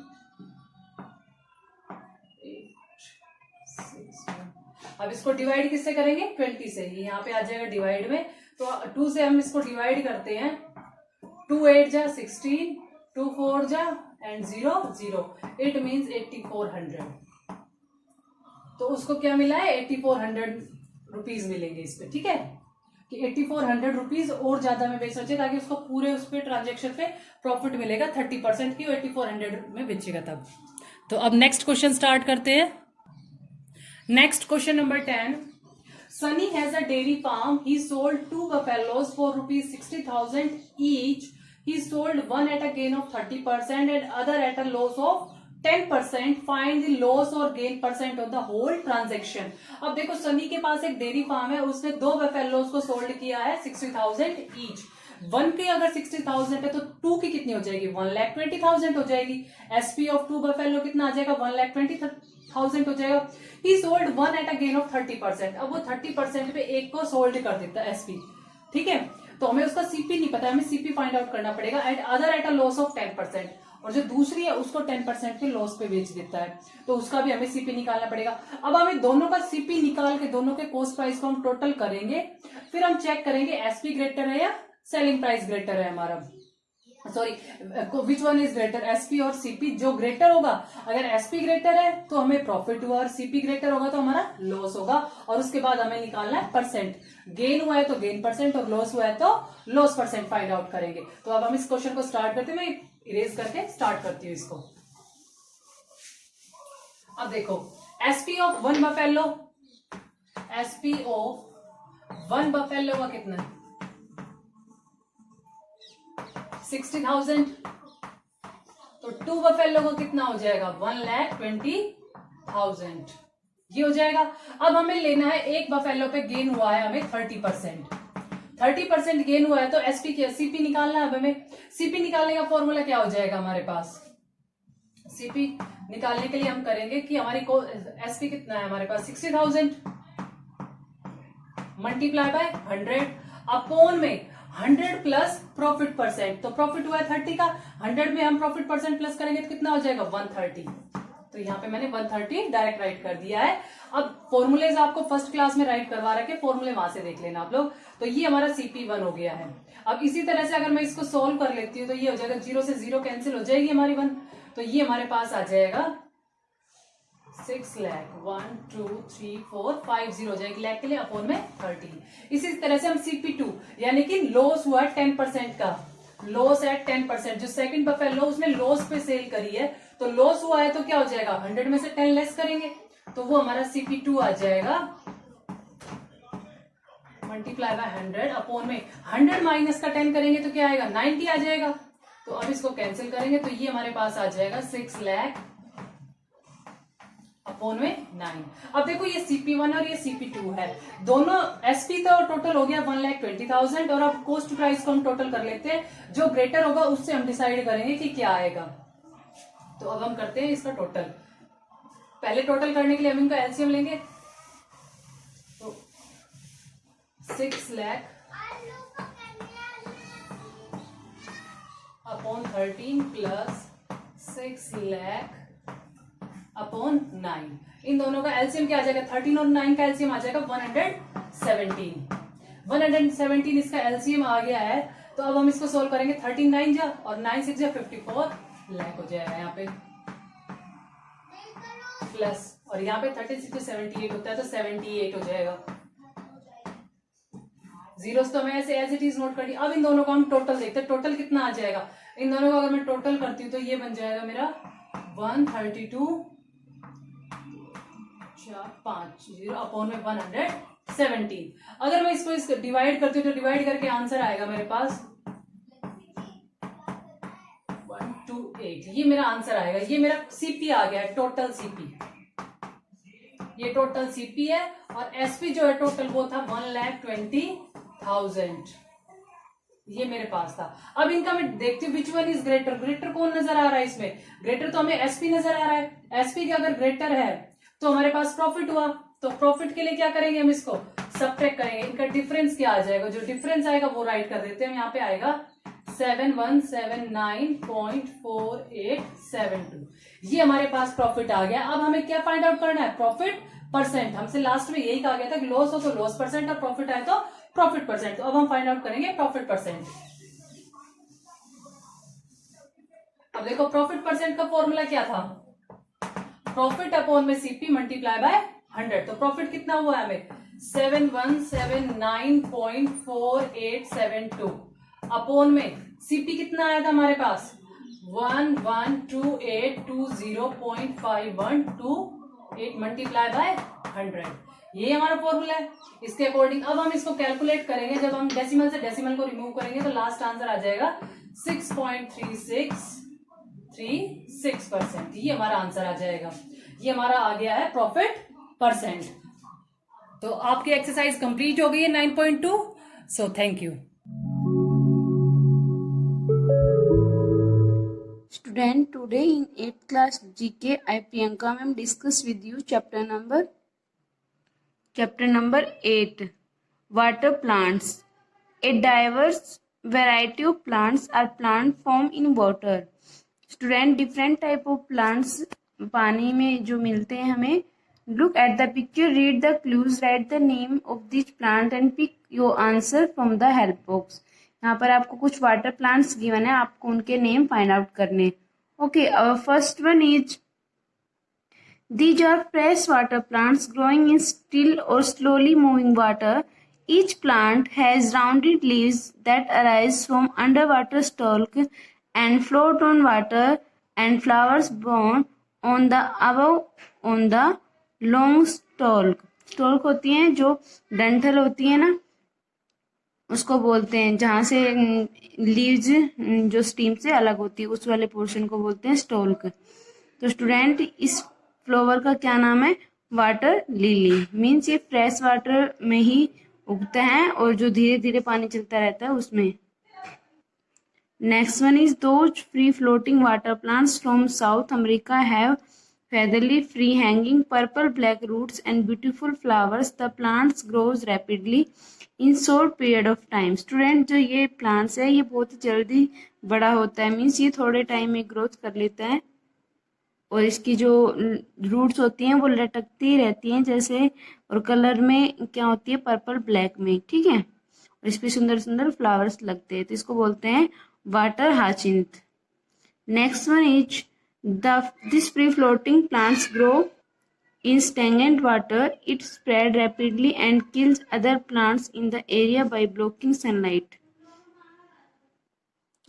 8 6 अब इसको डिवाइड किससे करेंगे 20 से, यहाँ पे आ जाएगा डिवाइड में, तो 2 से हम इसको डिवाइड करते हैं। 2 8 जा 16, 2 4 जा एंड 0 0, इट मीन्स 8400। तो उसको क्या मिला है 8400 रुपीज मिलेंगे इस पे, ठीक है, कि 8400 रुपीज और ज्यादा में बेच सकते ताकि उसको पूरे उस पे ट्रांजेक्शन पे प्रॉफिट मिलेगा 30% की, 8400 में बेचेगा तब। तो अब नेक्स्ट क्वेश्चन स्टार्ट करते हैं। Next question number 10, Sunny has a dairy farm. He sold 2 buffaloes for rupees 60,000 each. He sold one at a gain of 30% and other at a loss of 10%. Find the loss or gain percent of the whole transaction. अब देखो सनी के पास एक dairy farm है, उसने 2 buffaloes को sold किया है 60,000 each. 1 की अगर 60,000 है तो 2 की कितनी हो जाएगी? 1,20,000 हो जाएगी. एसपी ऑफ 2 बफेलो कितना आ जाएगा? 1,20,000 हो जाएगा. ही sold one at a gain of 30%. अब वो 30% पे एक को सोल्ड कर देता है एसपी. ठीक है, तो हमें उसका सीपी नहीं पता, हमें सीपी फाइंड आउट करना पड़ेगा. Eight other at a loss of 10%. और जो दूसरी है उसको 10% के लॉस पे बेच देता है, तो उसका भी हमें सीपी निकालना पड़ेगा. अब हमें दोनों का सीपी निकाल के दोनों के कॉस्ट प्राइस को हम टोटल करेंगे. फिर हम चेक करेंगे एसपी ग्रेटर है या सेलिंग प्राइस ग्रेटर है हमारा. Sorry, which one is greater, SP और सीपी. जो ग्रेटर होगा, अगर एसपी ग्रेटर है तो हमें प्रॉफिट हुआ और सीपी ग्रेटर होगा तो हमारा लॉस होगा. और उसके बाद हमें निकालना है परसेंट. गेन हुआ है तो गेन परसेंट और लॉस हुआ है तो लॉस परसेंट फाइंड आउट करेंगे. तो अब हम इस क्वेश्चन को स्टार्ट करते हैं. मैं इरेज करके स्टार्ट करती हूँ इसको. अब देखो, SP of 1 buffalo, SP of 1 buffalo का कितना है? 60,000. तो 2 बफेलो को कितना हो जाएगा? 1,20,000. ये हो जाएगा. अब हमें लेना है एक बफेलो पे गेन हुआ है हमें 30%. 30% गेन हुआ है तो एसपी की सीपी निकालना है. अब हमें सीपी निकालने का फॉर्मूला क्या हो जाएगा हमारे पास? सीपी निकालने के लिए हम करेंगे कि हमारी को एसपी कितना है हमारे पास? 60,000 मल्टीप्लाई बाय 100 अपॉन में 100 प्लस प्रॉफिट परसेंट. तो प्रॉफिट हुआ है 30 का, 100 में हम प्रॉफिट परसेंट प्लस करेंगे तो कितना हो जाएगा? 130. तो यहाँ पे मैंने 130 डायरेक्ट राइट कर दिया है. अब फॉर्मूलेज आपको फर्स्ट क्लास में राइट करवा रखे, फॉर्मूले वहां से देख लेना आप लोग. तो ये हमारा CP1 हो गया है. अब इसी तरह से अगर मैं इसको सोल्व कर लेती हूँ तो ये हो जाएगा 0 से 0 कैंसिल हो जाएगी हमारी 1. तो ये हमारे पास आ जाएगा 6 लाख 1 2 3 4 5 0 हो जाएगी लाख के लिए अपॉन में 30. इसी तरह से हम CP2 यानी कि लॉस हुआ 10% का, लॉस एट 10%. जो सेकंड बफेलो उसने लॉस पे सेल करी है तो लॉस हुआ है तो क्या हो जाएगा? 100 में से 10 लेस करेंगे तो वो हमारा CP2 आ जाएगा मल्टीप्लाई बाय 100 अपॉन में 100 माइनस का 10 करेंगे तो क्या आएगा? 90 आ जाएगा. तो अब इसको कैंसिल करेंगे तो ये हमारे पास आ जाएगा 6 लाख अपॉन में 9. अब देखो ये CP1 और ये CP2 है. दोनों एसपी तो टोटल हो गया 1,20,000 और अब कॉस्ट प्राइस को हम टोटल कर लेते हैं. जो ग्रेटर होगा उससे हम डिसाइड करेंगे कि क्या आएगा. तो अब हम करते हैं इसका टोटल. पहले टोटल करने के लिए हम इनका एलसीएम लेंगे. तो 6 lakh upon 13 plus 6 lakh upon 9. इन दोनों का एलसीएम क्या आ जाएगा? 13 और 9 का एलसीएम आ जाएगा 117. 117 इसका एलसीएम आ गया है. तो अब हम इसको सोल्व करेंगे. 13 9 जा और 9 6 जा 54 लाख हो जाएगा यहाँ पे, प्लस और यहाँ पे 36 से 78 होता है तो 78 हो जाएगा. जीरोस तो हमें ऐसे एज इट इज नोट कर दिया. अब इन दोनों का हम टोटल देखते हैं. टोटल कितना आ जाएगा? इन दोनों को अगर मैं टोटल करती हूँ तो ये बन जाएगा मेरा 132 5 अपॉन में 117. अगर मैं इसको डिवाइड करती हूँ तो डिवाइड करके आंसर आएगा मेरे पास 128. ये मेरा आंसर आएगा. ये मेरा सीपी आ गया है, टोटल सीपी. ये टोटल सीपी है और एसपी जो है टोटल वो था 1,20,000. ये मेरे पास था. अब इनका मैं देखती हूँ which one is greater. Greater कौन नजर आ रहा है इसमें? ग्रेटर तो हमें एसपी नजर आ रहा है. एसपी का अगर ग्रेटर है तो हमारे पास प्रॉफिट हुआ. तो प्रॉफिट के लिए क्या करेंगे? हम इसको सबट्रैक्ट करेंगे. इनका डिफरेंस क्या आ जाएगा? जो डिफरेंस आएगा वो राइट कर देते हैं. यहाँ पे आएगा 7179.4872. ये हमारे पास प्रॉफिट आ गया. अब हमें क्या फाइंड आउट करना है? Profit percent. हमसे लास्ट में यही कहा गया था कि लॉस हो तो लॉस परसेंट और प्रॉफिट आए तो प्रॉफिट परसेंट. तो अब हम फाइंड आउट करेंगे प्रॉफिट परसेंट. अब देखो प्रॉफिट परसेंट का फॉर्मूला क्या था? प्रॉफिट अपॉन में सीपी मल्टीप्लाई बाय 100. तो प्रॉफिट कितना हुआ है हमें? 7179.4872 अपॉन में सीपी कितना आया था हमारे पास? 112820.5128 मल्टीप्लाई बाय 100. ये हमारा फॉर्मूला है। इसके अकॉर्डिंग अब हम इसको कैलकुलेट करेंगे। जब हम डेसिमल से डेसिमल को रिमूव करेंगे तो लास्ट आंसर आ जाएगा 6.3636%। ये हमारा आंसर आ जाएगा। ये हमारा आ गया है प्रॉफिट परसेंट। तो आपकी एक्सरसाइज कंप्लीट हो गई है 9.2। So thank you. Student, today in 8th class GK, I Priyanka ma'am discuss with you chapter number 8, water plants. A diverse variety of plants are plant formed in water. Student, different type of plants पानी में जो मिलते हैं हमें. Look at the picture, read the clues, write the name of this plant and pick your answer from the help box. यहाँ पर आपको कुछ वाटर प्लांट्स गिवन है, आपको उनके नेम फाइंड आउट करने. Okay, our first one is, these are fresh water plants growing in still or slowly moving water. Each plant has rounded leaves that arise from underwater stalk and float on water, and flowers borne on the above on the long stalk. स्टॉल्क होती हैं जो डंठल होती है ना, उसको बोलते हैं जहाँ से लीव्स जो स्टीम से अलग होती है उस वाले पोर्शन को बोलते हैं स्टॉल्क. तो स्टूडेंट, इस फ्लावर का क्या नाम है? Water lily. मीन्स ये फ्रेश वाटर में ही उगता है और जो धीरे धीरे पानी चलता रहता है उसमें. Next one is, those free floating water plants from south America have featherly free hanging purple black roots and beautiful flowers. The plants grows rapidly in short period of time. Student, जो ये plants है ये बहुत ही जल्दी बड़ा होता है. Means ये थोड़े टाइम में ग्रोथ कर लेता है और इसकी जो रूट्स होती हैं वो लटकती रहती हैं जैसे, और कलर में क्या होती है? पर्पल ब्लैक में. ठीक है, और इस पे सुंदर सुंदर फ्लावर्स लगते हैं, तो इसको बोलते हैं water hyacinth. Next one is, this free floating plants grow in stagnant water. It spread rapidly and kills other plants in the area by blocking sunlight.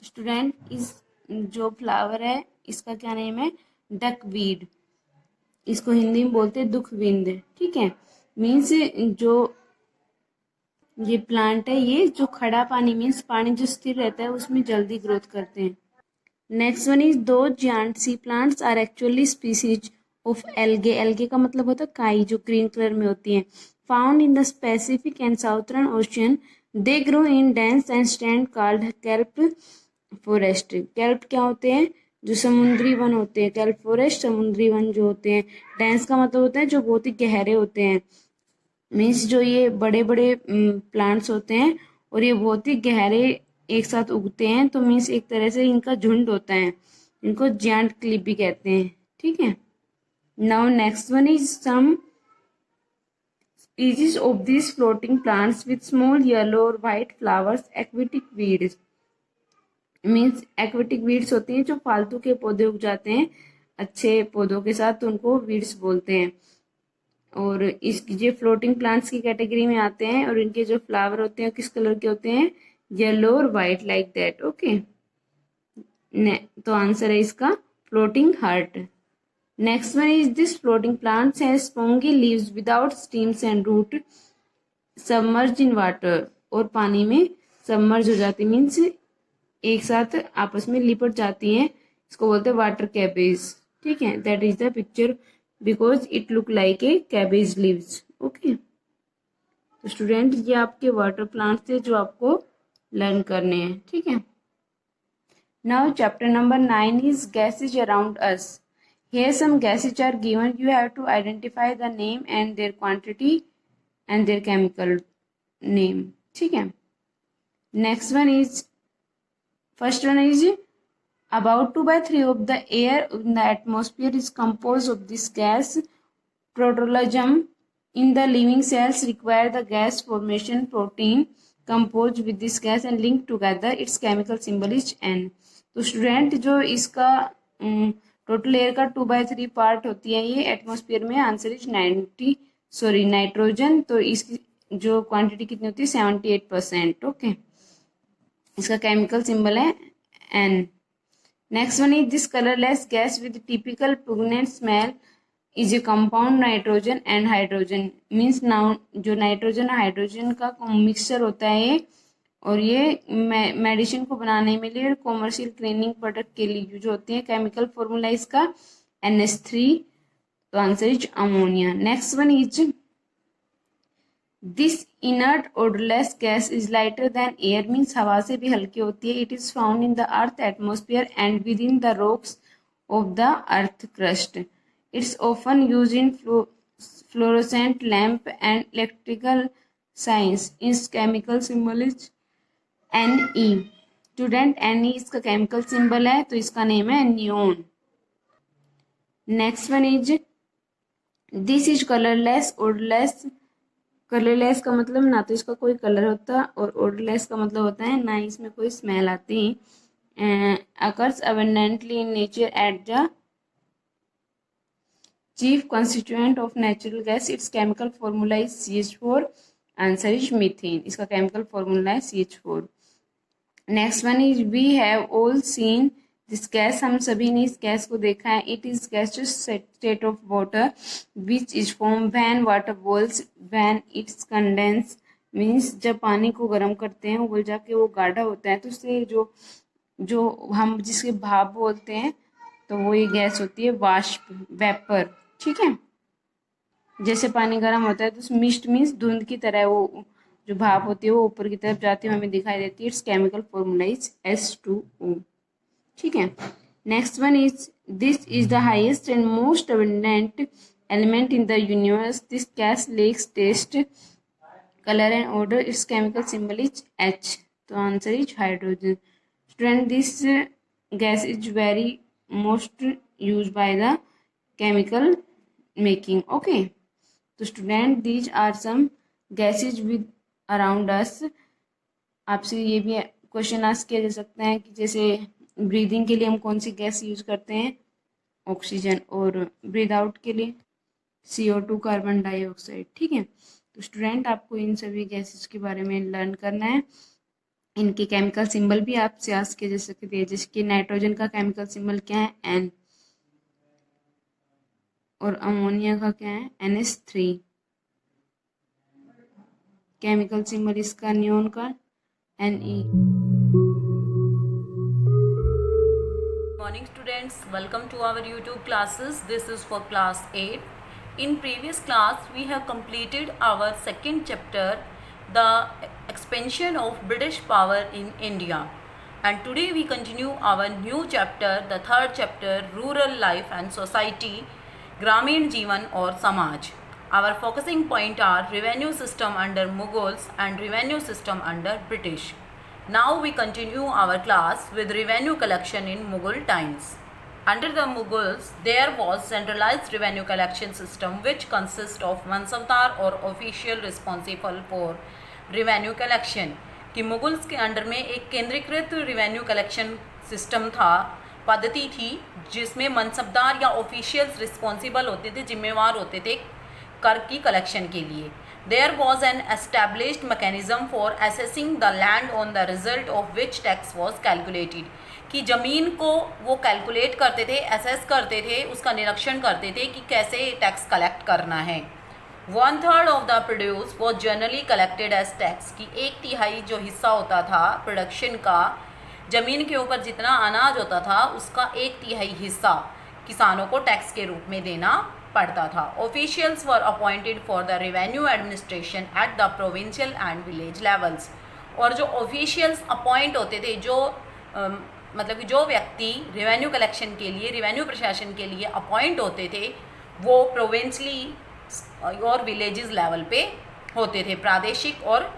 Student, इस जो फ्लावर है इसका क्या नेम है? डकवीड. इसको हिंदी में बोलते हैं दुखविंद. ठीक है, मीन्स जो ये प्लांट है ये जो खड़ा पानी, मीन्स पानी जो स्थिर रहता है उसमें जल्दी ग्रोथ करते हैं. नेक्स्ट वन इज, दो giant sea plants are actually species of algae. Algae का मतलब होता है काई, जो ग्रीन कलर में होती हैं. Found in the specific and southern ocean. They grow in dense and stand called kelp forest. Kelp क्या होते हैं? जो समुद्री वन होते हैं. केल्प फॉरेस्ट समुद्री वन जो होते हैं. डेंस का मतलब होता है जो बहुत ही गहरे होते हैं. मीन्स जो ये बड़े बड़े प्लांट्स होते हैं और ये बहुत ही गहरे एक साथ उगते हैं, तो मीन्स एक तरह से इनका झुंड होता है. इनको जायंट क्लिप भी कहते हैं. ठीक है, now next one is, some species of this floating plants with small yellow और white flowers. Aquatic weeds. Means aquatic weeds होती हैं जो फालतू के पौधे उग जाते हैं अच्छे पौधों के साथ, तो उनको वीड्स बोलते हैं. और इस ये फ्लोटिंग प्लांट्स की कैटेगरी में आते हैं और इनके जो फ्लावर होते हैं किस कलर के होते हैं? येलो और वाइट, लाइक दैट. ओके, तो आंसर है इसका floating heart. Next one is, this floating plants has spongy leaves without stems and root submerge in water. और पानी में सबमर्ज हो जाती, मीन्स एक साथ आपस में लिपट जाती हैं. इसको बोलते हैं वाटर कैबेज. ठीक है, that is the picture because it look like a cabbage leaves. Okay, तो स्टूडेंट, ये आपके वाटर प्लांट्स थे जो आपको लर्न करने हैं. ठीक है, now chapter number 9 is gases around us. Here some gases are given. You have to identify the name and their quantity and their chemical name. ठीक है, next one is, first one is, about 2/3 of the air in the atmosphere is composed of this gas. Proteolism in the living cells require the gas formation protein composed with this gas and linked together. Its chemical symbol is N. तो student, जो इसका total air का 2/3 part होती है ये atmosphere में. Answer is nitrogen. तो इसकी जो क्वांटिटी कितनी होती है? 78%. ओके, इसका केमिकल सिंबल है N. Next one is, this colorless gas with typical pungent smell is a compound nitrogen and hydrogen, means जो नाइट्रोजन और हाइड्रोजन का मिक्सचर होता है और ये मेडिसिन को बनाने में लिए और कॉमर्शियल क्लीनिंग प्रोडक्ट के लिए यूज होते हैं। केमिकल फॉर्मूला इसका NH3, तो answer is ammonia. Next one is this inert odorless gas is lighter than air, means हवा से भी हल्की होती है। It is found in the earth atmosphere and within the rocks of the earth crust. It's often use in fluorescent lamp and electrical science. इस chemical symbol is Ne। Student Ne इसका chemical symbol है, तो इसका name है neon. Next one is this is colourless odorless। Colourless का मतलब ना तो इसका कोई कलर होता और odorless का मतलब होता है ना इसमें कोई स्मेल आती। Occurs abundantly in nature at the chief constituent of natural gas। its chemical formula is CH4, answer is methane. इसका केमिकल फॉर्मूला है CH4। Next one is we have all seen this gas, हम सभी ने इस gas को देखा है। It is gaseous state of water which is form when water boils when it's condense, means जब पानी को गर्म करते हैं उबल जाके वो गाढ़ा होता है तो उससे जो हम जिसके भाप बोलते हैं तो वो ये गैस होती है वाष्प, वेपर। ठीक है, जैसे पानी गर्म होता है तो मिस्ट मीन्स धुंध की तरह वो जो भाप होती है वो ऊपर की तरफ जाती है हमें दिखाई देती है। Its chemical formula is H2O। ठीक है, next one is this is the highest and most abundant element in the universe. This gas lacks taste colour and odour. Its chemical symbol is H, तो answer is hydrogen. Student this gas is very most use by the chemical making. Okay, तो student these are some gases with around us. आपसे ये भी question ask किया जा सकता है कि जैसे ब्रीदिंग के लिए हम कौन सी गैस यूज करते हैं, ऑक्सीजन, और ब्रीद आउट के लिए CO2, कार्बन डाइऑक्साइड। ठीक है, तो स्टूडेंट आपको इन सभी गैसेज के बारे में लर्न करना है। इनके केमिकल सिंबल भी आपसे आस्क किया जा सकते हैं, जैसे कि नाइट्रोजन का केमिकल सिंबल क्या है N, और अमोनिया का क्या है NH3। केमिकल सिंबल इसका नियोन का Ne। Morning students, welcome to our YouTube classes. This is for class 8. In previous class we have completed our second chapter, the expansion of British power in India, and today we continue our new chapter, the third chapter, rural life and society, Gramin Jeevan or Samaj. Our focusing point are revenue system under Mughals and revenue system under British. Now we continue our class with revenue collection in Mughal times. Under the Mughals, there was centralized revenue collection system which consists of mansabdar or official responsible for revenue collection. कि Mughals के under में एक केंद्रीकृत revenue collection system था, पद्धति थी, जिसमें मनसबदार या ऑफिशियल्स रिस्पॉन्सिबल होते थे, जिम्मेवार होते थे कर की कलेक्शन के लिए। There was an established mechanism for assessing the land on the result of which tax was calculated, कि ज़मीन को वो कैलकुलेट करते थे, असेस करते थे, उसका निरीक्षण करते थे कि कैसे टैक्स कलेक्ट करना है। 1/3 of the produce was generally collected as tax, की 1/3 जो हिस्सा होता था प्रोडक्शन का, ज़मीन के ऊपर जितना अनाज होता था उसका 1/3 हिस्सा किसानों को टैक्स के रूप में देना पड़ता था। Officials were appointed for the revenue administration at the provincial and village levels, और जो ऑफिशियल्स अपॉइंट होते थे, जो मतलब कि जो व्यक्ति रेवेन्यू कलेक्शन के लिए, रेवेन्यू प्रशासन के लिए अपॉइंट होते थे, वो प्रोविंशली और विलेजेस लेवल पे होते थे, प्रादेशिक और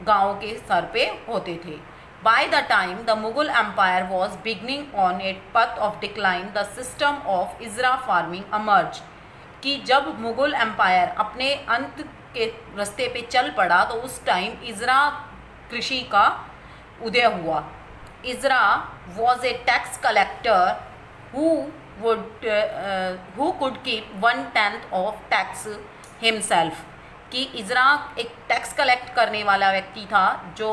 गाँव के स्तर पे होते थे। By the time the Mughal Empire was beginning on its path of decline, the system of Izra farming emerged, कि जब मुग़ल एम्पायर अपने अंत के रास्ते पे चल पड़ा तो उस टाइम इज़रा कृषि का उदय हुआ। Ijara was a tax collector who could keep 1/10 of tax himself, कि इज़रा एक टैक्स कलेक्ट करने वाला व्यक्ति था जो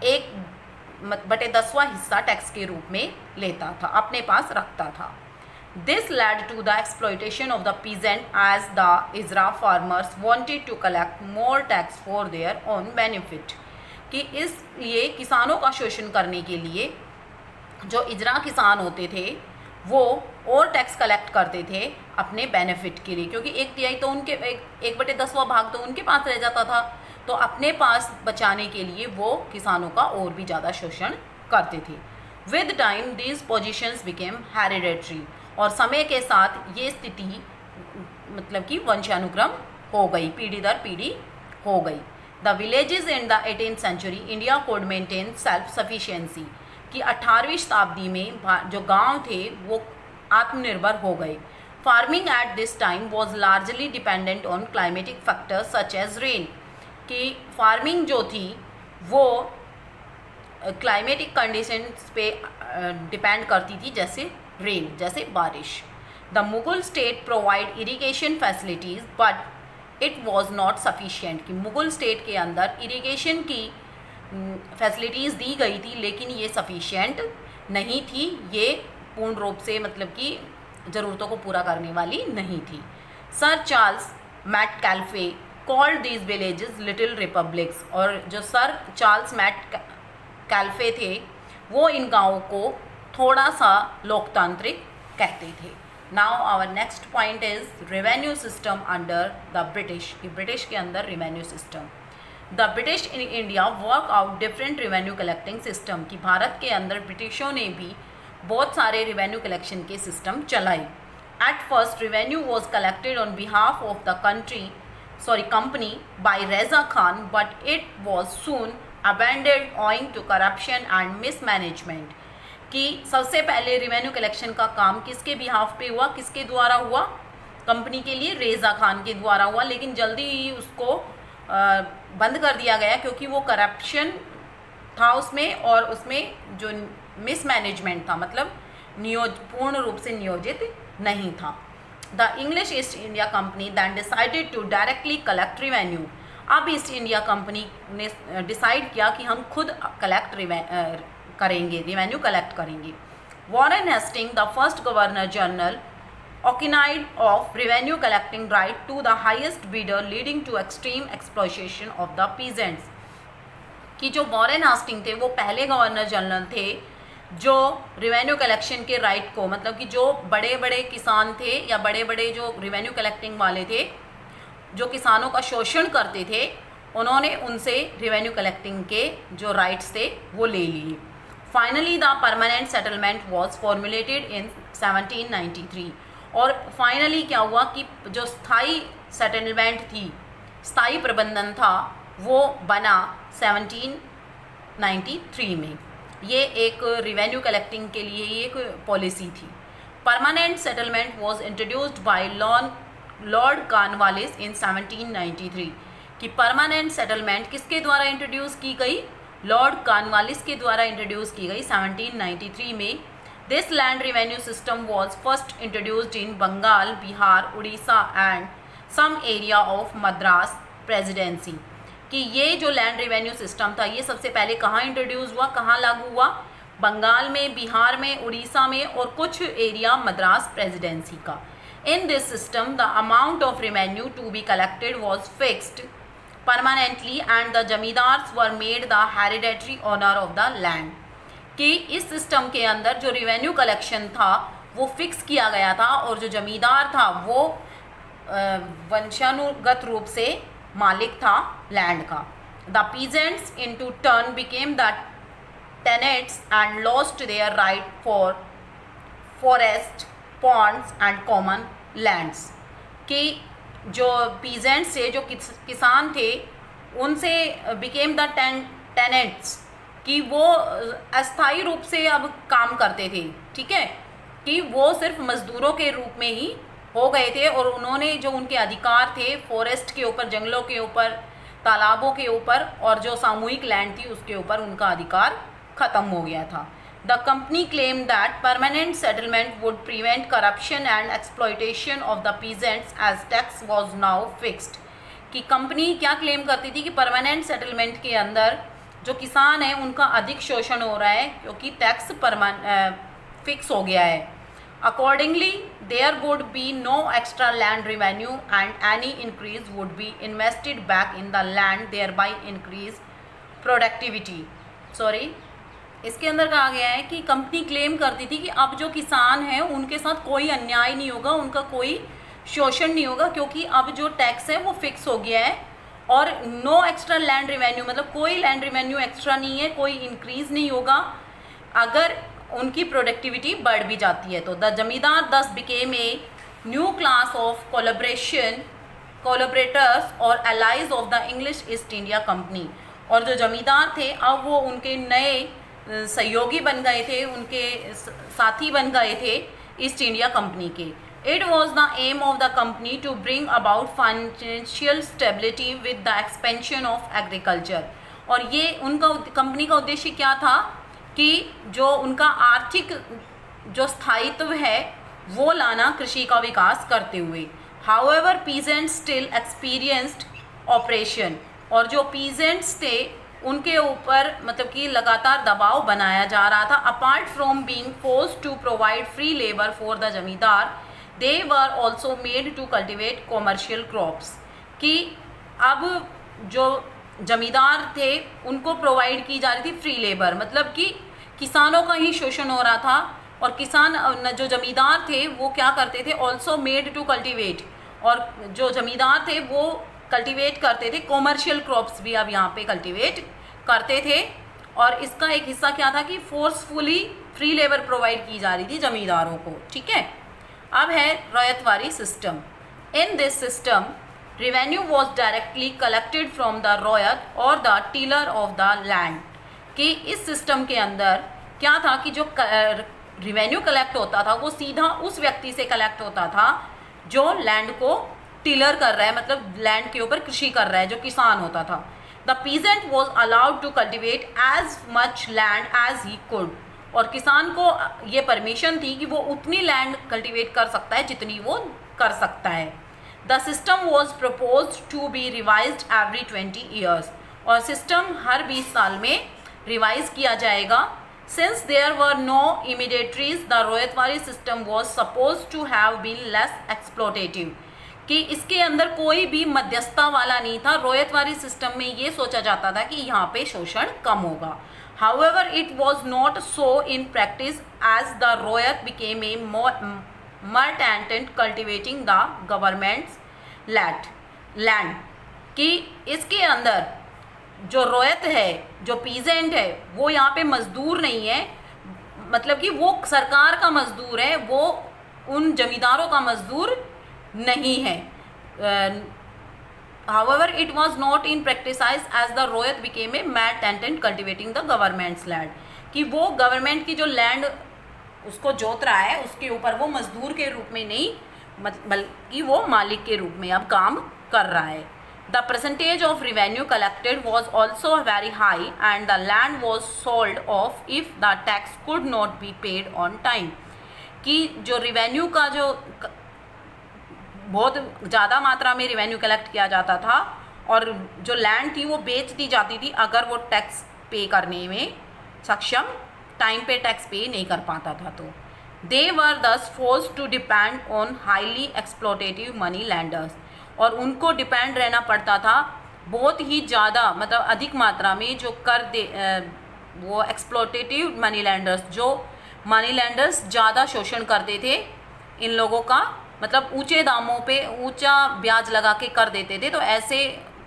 1/10वां हिस्सा टैक्स के रूप में लेता था, अपने पास रखता था। This led to the exploitation of the peasant as the Izra farmers wanted to collect more tax for their own benefit. कि इसलिए किसानों का शोषण करने के लिए जो इजरा किसान होते थे वो और टैक्स कलेक्ट करते थे अपने बेनिफिट के लिए, क्योंकि 1/3 तो उनके 1/10वां भाग तो उनके पास रह जाता था, तो अपने पास बचाने के लिए वो किसानों का और भी ज़्यादा शोषण करते थे. With time these positions became hereditary, और समय के साथ ये स्थिति मतलब कि वंशानुक्रम हो गई, पीढ़ी दर पीढ़ी हो गई. The villages in the 18th century India could maintain self sufficiency, कि 18वीं शताब्दी में जो गांव थे वो आत्मनिर्भर हो गए. Farming at this time was largely dependent on climatic factors such as rain, कि फार्मिंग जो थी वो क्लाइमेटिक कंडीशंस पे डिपेंड करती थी, जैसे रेन, जैसे बारिश. The Mughal state provide irrigation facilities but it was not sufficient, कि मुगल स्टेट के अंदर इरिगेशन की फैसिलिटीज़ दी गई थी लेकिन ये सफिशिएंट नहीं थी, ये पूर्ण रूप से मतलब कि ज़रूरतों को पूरा करने वाली नहीं थी. Sir Charles Metcalfe called these villages little republics, और जो सर चार्ल्स मैट कैल्फे थे वो इन गाँवों को थोड़ा सा लोकतांत्रिक कहते थे. Now our next point is revenue system under the British, कि ब्रिटिश के अंदर revenue system. The British in India work out different revenue collecting system, कि भारत के अंदर ब्रिटिशों ने भी बहुत सारे रेवेन्यू कलेक्शन के सिस्टम चलाए. At first revenue was collected on behalf of the company by Reza Khan, but it was soon abandoned owing to corruption and mismanagement, कि सबसे पहले रेवेन्यू कलेक्शन का काम किसके बिहाफ पे हुआ, किसके द्वारा हुआ, कंपनी के लिए रेजा खान के द्वारा हुआ, लेकिन जल्दी ही उसको बंद कर दिया गया क्योंकि वो करप्शन था उसमें, और उसमें जो मिसमैनेजमेंट था मतलब पूर्ण रूप से नियोजित नहीं था. The English East India Company then decided to directly collect revenue. अब ईस्ट इंडिया कंपनी ने डिसाइड किया कि हम खुद करेंगे, रेवेन्यू कलेक्ट करेंगे. Warren Hasting the first governor general occupied of revenue collecting right to the highest bidder leading to extreme exploitation of the peasants, कि जो वॉरेन हास्टिंग थे वो पहले गवर्नर जनरल थे जो रेवेन्यू कलेक्शन के राइट को, मतलब कि जो बड़े बड़े किसान थे या बड़े बड़े जो रेवेन्यू कलेक्टिंग वाले थे जो किसानों का शोषण करते थे, उन्होंने उनसे रेवेन्यू कलेक्टिंग के जो राइट्स थे वो ले लिए. Finally the permanent settlement was formulated in 1793, और फाइनली क्या हुआ कि जो स्थाई सेटलमेंट थी, स्थाई प्रबंधन था, वो बना 1793 में. ये एक रेवेन्यू कलेक्टिंग के लिए एक पॉलिसी थी. Permanent settlement was introduced by Lord Cornwallis in 1793, कि परमानेंट सेटलमेंट किसके द्वारा इंट्रोड्यूस की गई, लॉर्ड कॉर्नवालिस के द्वारा इंट्रोड्यूस की गई 1793 में. This land revenue system was first introduced in Bengal, Bihar, Odisha and some area of Madras Presidency, कि ये जो लैंड रेवेन्यू सिस्टम था ये सबसे पहले कहाँ इंट्रोड्यूस हुआ, कहाँ लागू हुआ, बंगाल में, बिहार में, उड़ीसा में और कुछ एरिया मद्रास प्रेसिडेंसी का. In this system the amount of revenue to be collected was fixed permanently and the zamindars were made the hereditary owner of the land, कि इस सिस्टम के अंदर जो रेवेन्यू कलेक्शन था वो फिक्स किया गया था और जो जमींदार था वो वंशानुगत रूप से मालिक था लैंड का. The peasants in to turn became the tenants and lost their right for forest, ponds and common lands, कि जो पीजेंट्स थे, जो किसान थे, उनसे बिकेम द टेनेंट्स, कि वो अस्थायी रूप से अब काम करते थे, ठीक है, कि वो सिर्फ मज़दूरों के रूप में ही हो गए थे और उन्होंने जो उनके अधिकार थे फॉरेस्ट के ऊपर, जंगलों के ऊपर, तालाबों के ऊपर और जो सामूहिक लैंड थी उसके ऊपर उनका अधिकार ख़त्म हो गया था. The company claim that permanent settlement would prevent corruption and exploitation of the peasants as tax was now fixed, कि कंपनी क्या क्लेम करती थी कि परमानेंट सेटलमेंट के अंदर जो किसान है उनका अधिक शोषण हो रहा है क्योंकि टैक्स फिक्स हो गया है. Accordingly, there would be no extra land revenue and any increase would be invested back in the land, thereby increase productivity. इसके अंदर कहा गया है कि कंपनी क्लेम करती थी कि अब जो किसान हैं उनके साथ कोई अन्याय नहीं होगा, उनका कोई शोषण नहीं होगा, क्योंकि अब जो टैक्स है वो फिक्स हो गया है और नो एक्स्ट्रा लैंड रिवेन्यू, मतलब कोई लैंड रिवेन्यू एक्स्ट्रा नहीं है, कोई इंक्रीज नहीं होगा अगर उनकी प्रोडक्टिविटी बढ़ भी जाती है तो। The zamindar thus became a new class of collaborators और allies of the English East India Company. और जो जमींदार थे अब वो उनके नए सहयोगी बन गए थे, उनके साथी बन गए थे ईस्ट इंडिया कंपनी के। It was the aim of the company to bring about financial stability with the expansion of agriculture. और ये उनका कंपनी का उद्देश्य क्या था कि जो उनका आर्थिक जो स्थायित्व है वो लाना कृषि का विकास करते हुए। However peasants still experienced operation, और जो पीजेंट्स थे उनके ऊपर मतलब कि लगातार दबाव बनाया जा रहा था। Apart from being forced to provide free labour for the zamindar, they were also made to cultivate commercial crops, कि अब जो जमींदार थे उनको प्रोवाइड की जा रही थी फ्री लेबर, मतलब कि किसानों का ही शोषण हो रहा था। और किसान जो जमींदार थे वो क्या करते थे, ऑल्सो मेड टू कल्टिवेट, और जो जमींदार थे वो कल्टिवेट करते थे कॉमर्शियल क्रॉप्स भी अब यहाँ पे कल्टिवेट करते थे। और इसका एक हिस्सा क्या था कि फोर्सफुली फ्री लेबर प्रोवाइड की जा रही थी जमींदारों को, ठीक है। अब है ryotwari system. In this system revenue was directly collected from the ryot और the tiller of the land, कि इस सिस्टम के अंदर क्या था कि जो रेवेन्यू कलेक्ट होता था वो सीधा उस व्यक्ति से कलेक्ट होता था जो लैंड को टिलर कर रहा है, मतलब लैंड के ऊपर कृषि कर रहा है, जो किसान होता था। The peasant was allowed to cultivate as much land as he could, और किसान को ये परमिशन थी कि वो उतनी लैंड कल्टिवेट कर सकता है जितनी वो कर सकता है। The system was proposed to be revised every 20 years, और सिस्टम हर 20 साल में रिवाइज किया जाएगा। Since there were no intermediaries, the ryotwari system was suppose to have been less exploitative, कि इसके अंदर कोई भी मध्यस्थता वाला नहीं था। रोयतवारी सिस्टम में ये सोचा जाता था कि यहाँ पे शोषण कम होगा। However it was not so in practice as the ryot became a mere tenant cultivating the government's land, कि इसके अंदर जो रोयत है, जो पीजेंट है, वो यहाँ पे मजदूर नहीं है, मतलब कि वो सरकार का मजदूर है, वो उन जमींदारों का मजदूर नहीं है। However it was not in practise as the ryot became a mere tenant cultivating the government's land, कि वो गवर्नमेंट की जो लैंड उसको जोत रहा है उसके ऊपर वो मजदूर के रूप में नहीं बल्कि वो मालिक के रूप में अब काम कर रहा है। The percentage of revenue collected was also very high and the land was sold off if the tax could not be paid on time, कि जो रिवेन्यू का जो बहुत ज़्यादा मात्रा में रिवेन्यू कलेक्ट किया जाता था और जो लैंड थी वो बेच दी जाती थी अगर वो टैक्स पे करने में सक्षम टाइम पे टैक्स पे नहीं कर पाता था तो। They were thus forced to depend on highly exploitative money lenders, और उनको डिपेंड रहना पड़ता था बहुत ही ज़्यादा, मतलब अधिक मात्रा में जो वो एक्सप्लोटेटिव मनी लैंडर्स, जो मनी लैंडर्स ज़्यादा शोषण करते थे इन लोगों का, मतलब ऊंचे दामों पे ऊंचा ब्याज लगा के कर देते थे, तो ऐसे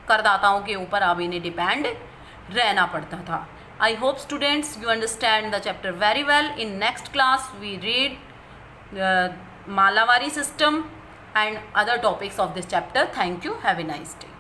करदाताओं के ऊपर अब इन्हें डिपेंड रहना पड़ता था। I hope students you understand the chapter very well. In next class we read Malavari system and other topics of this chapter. Thank you. Have a nice day.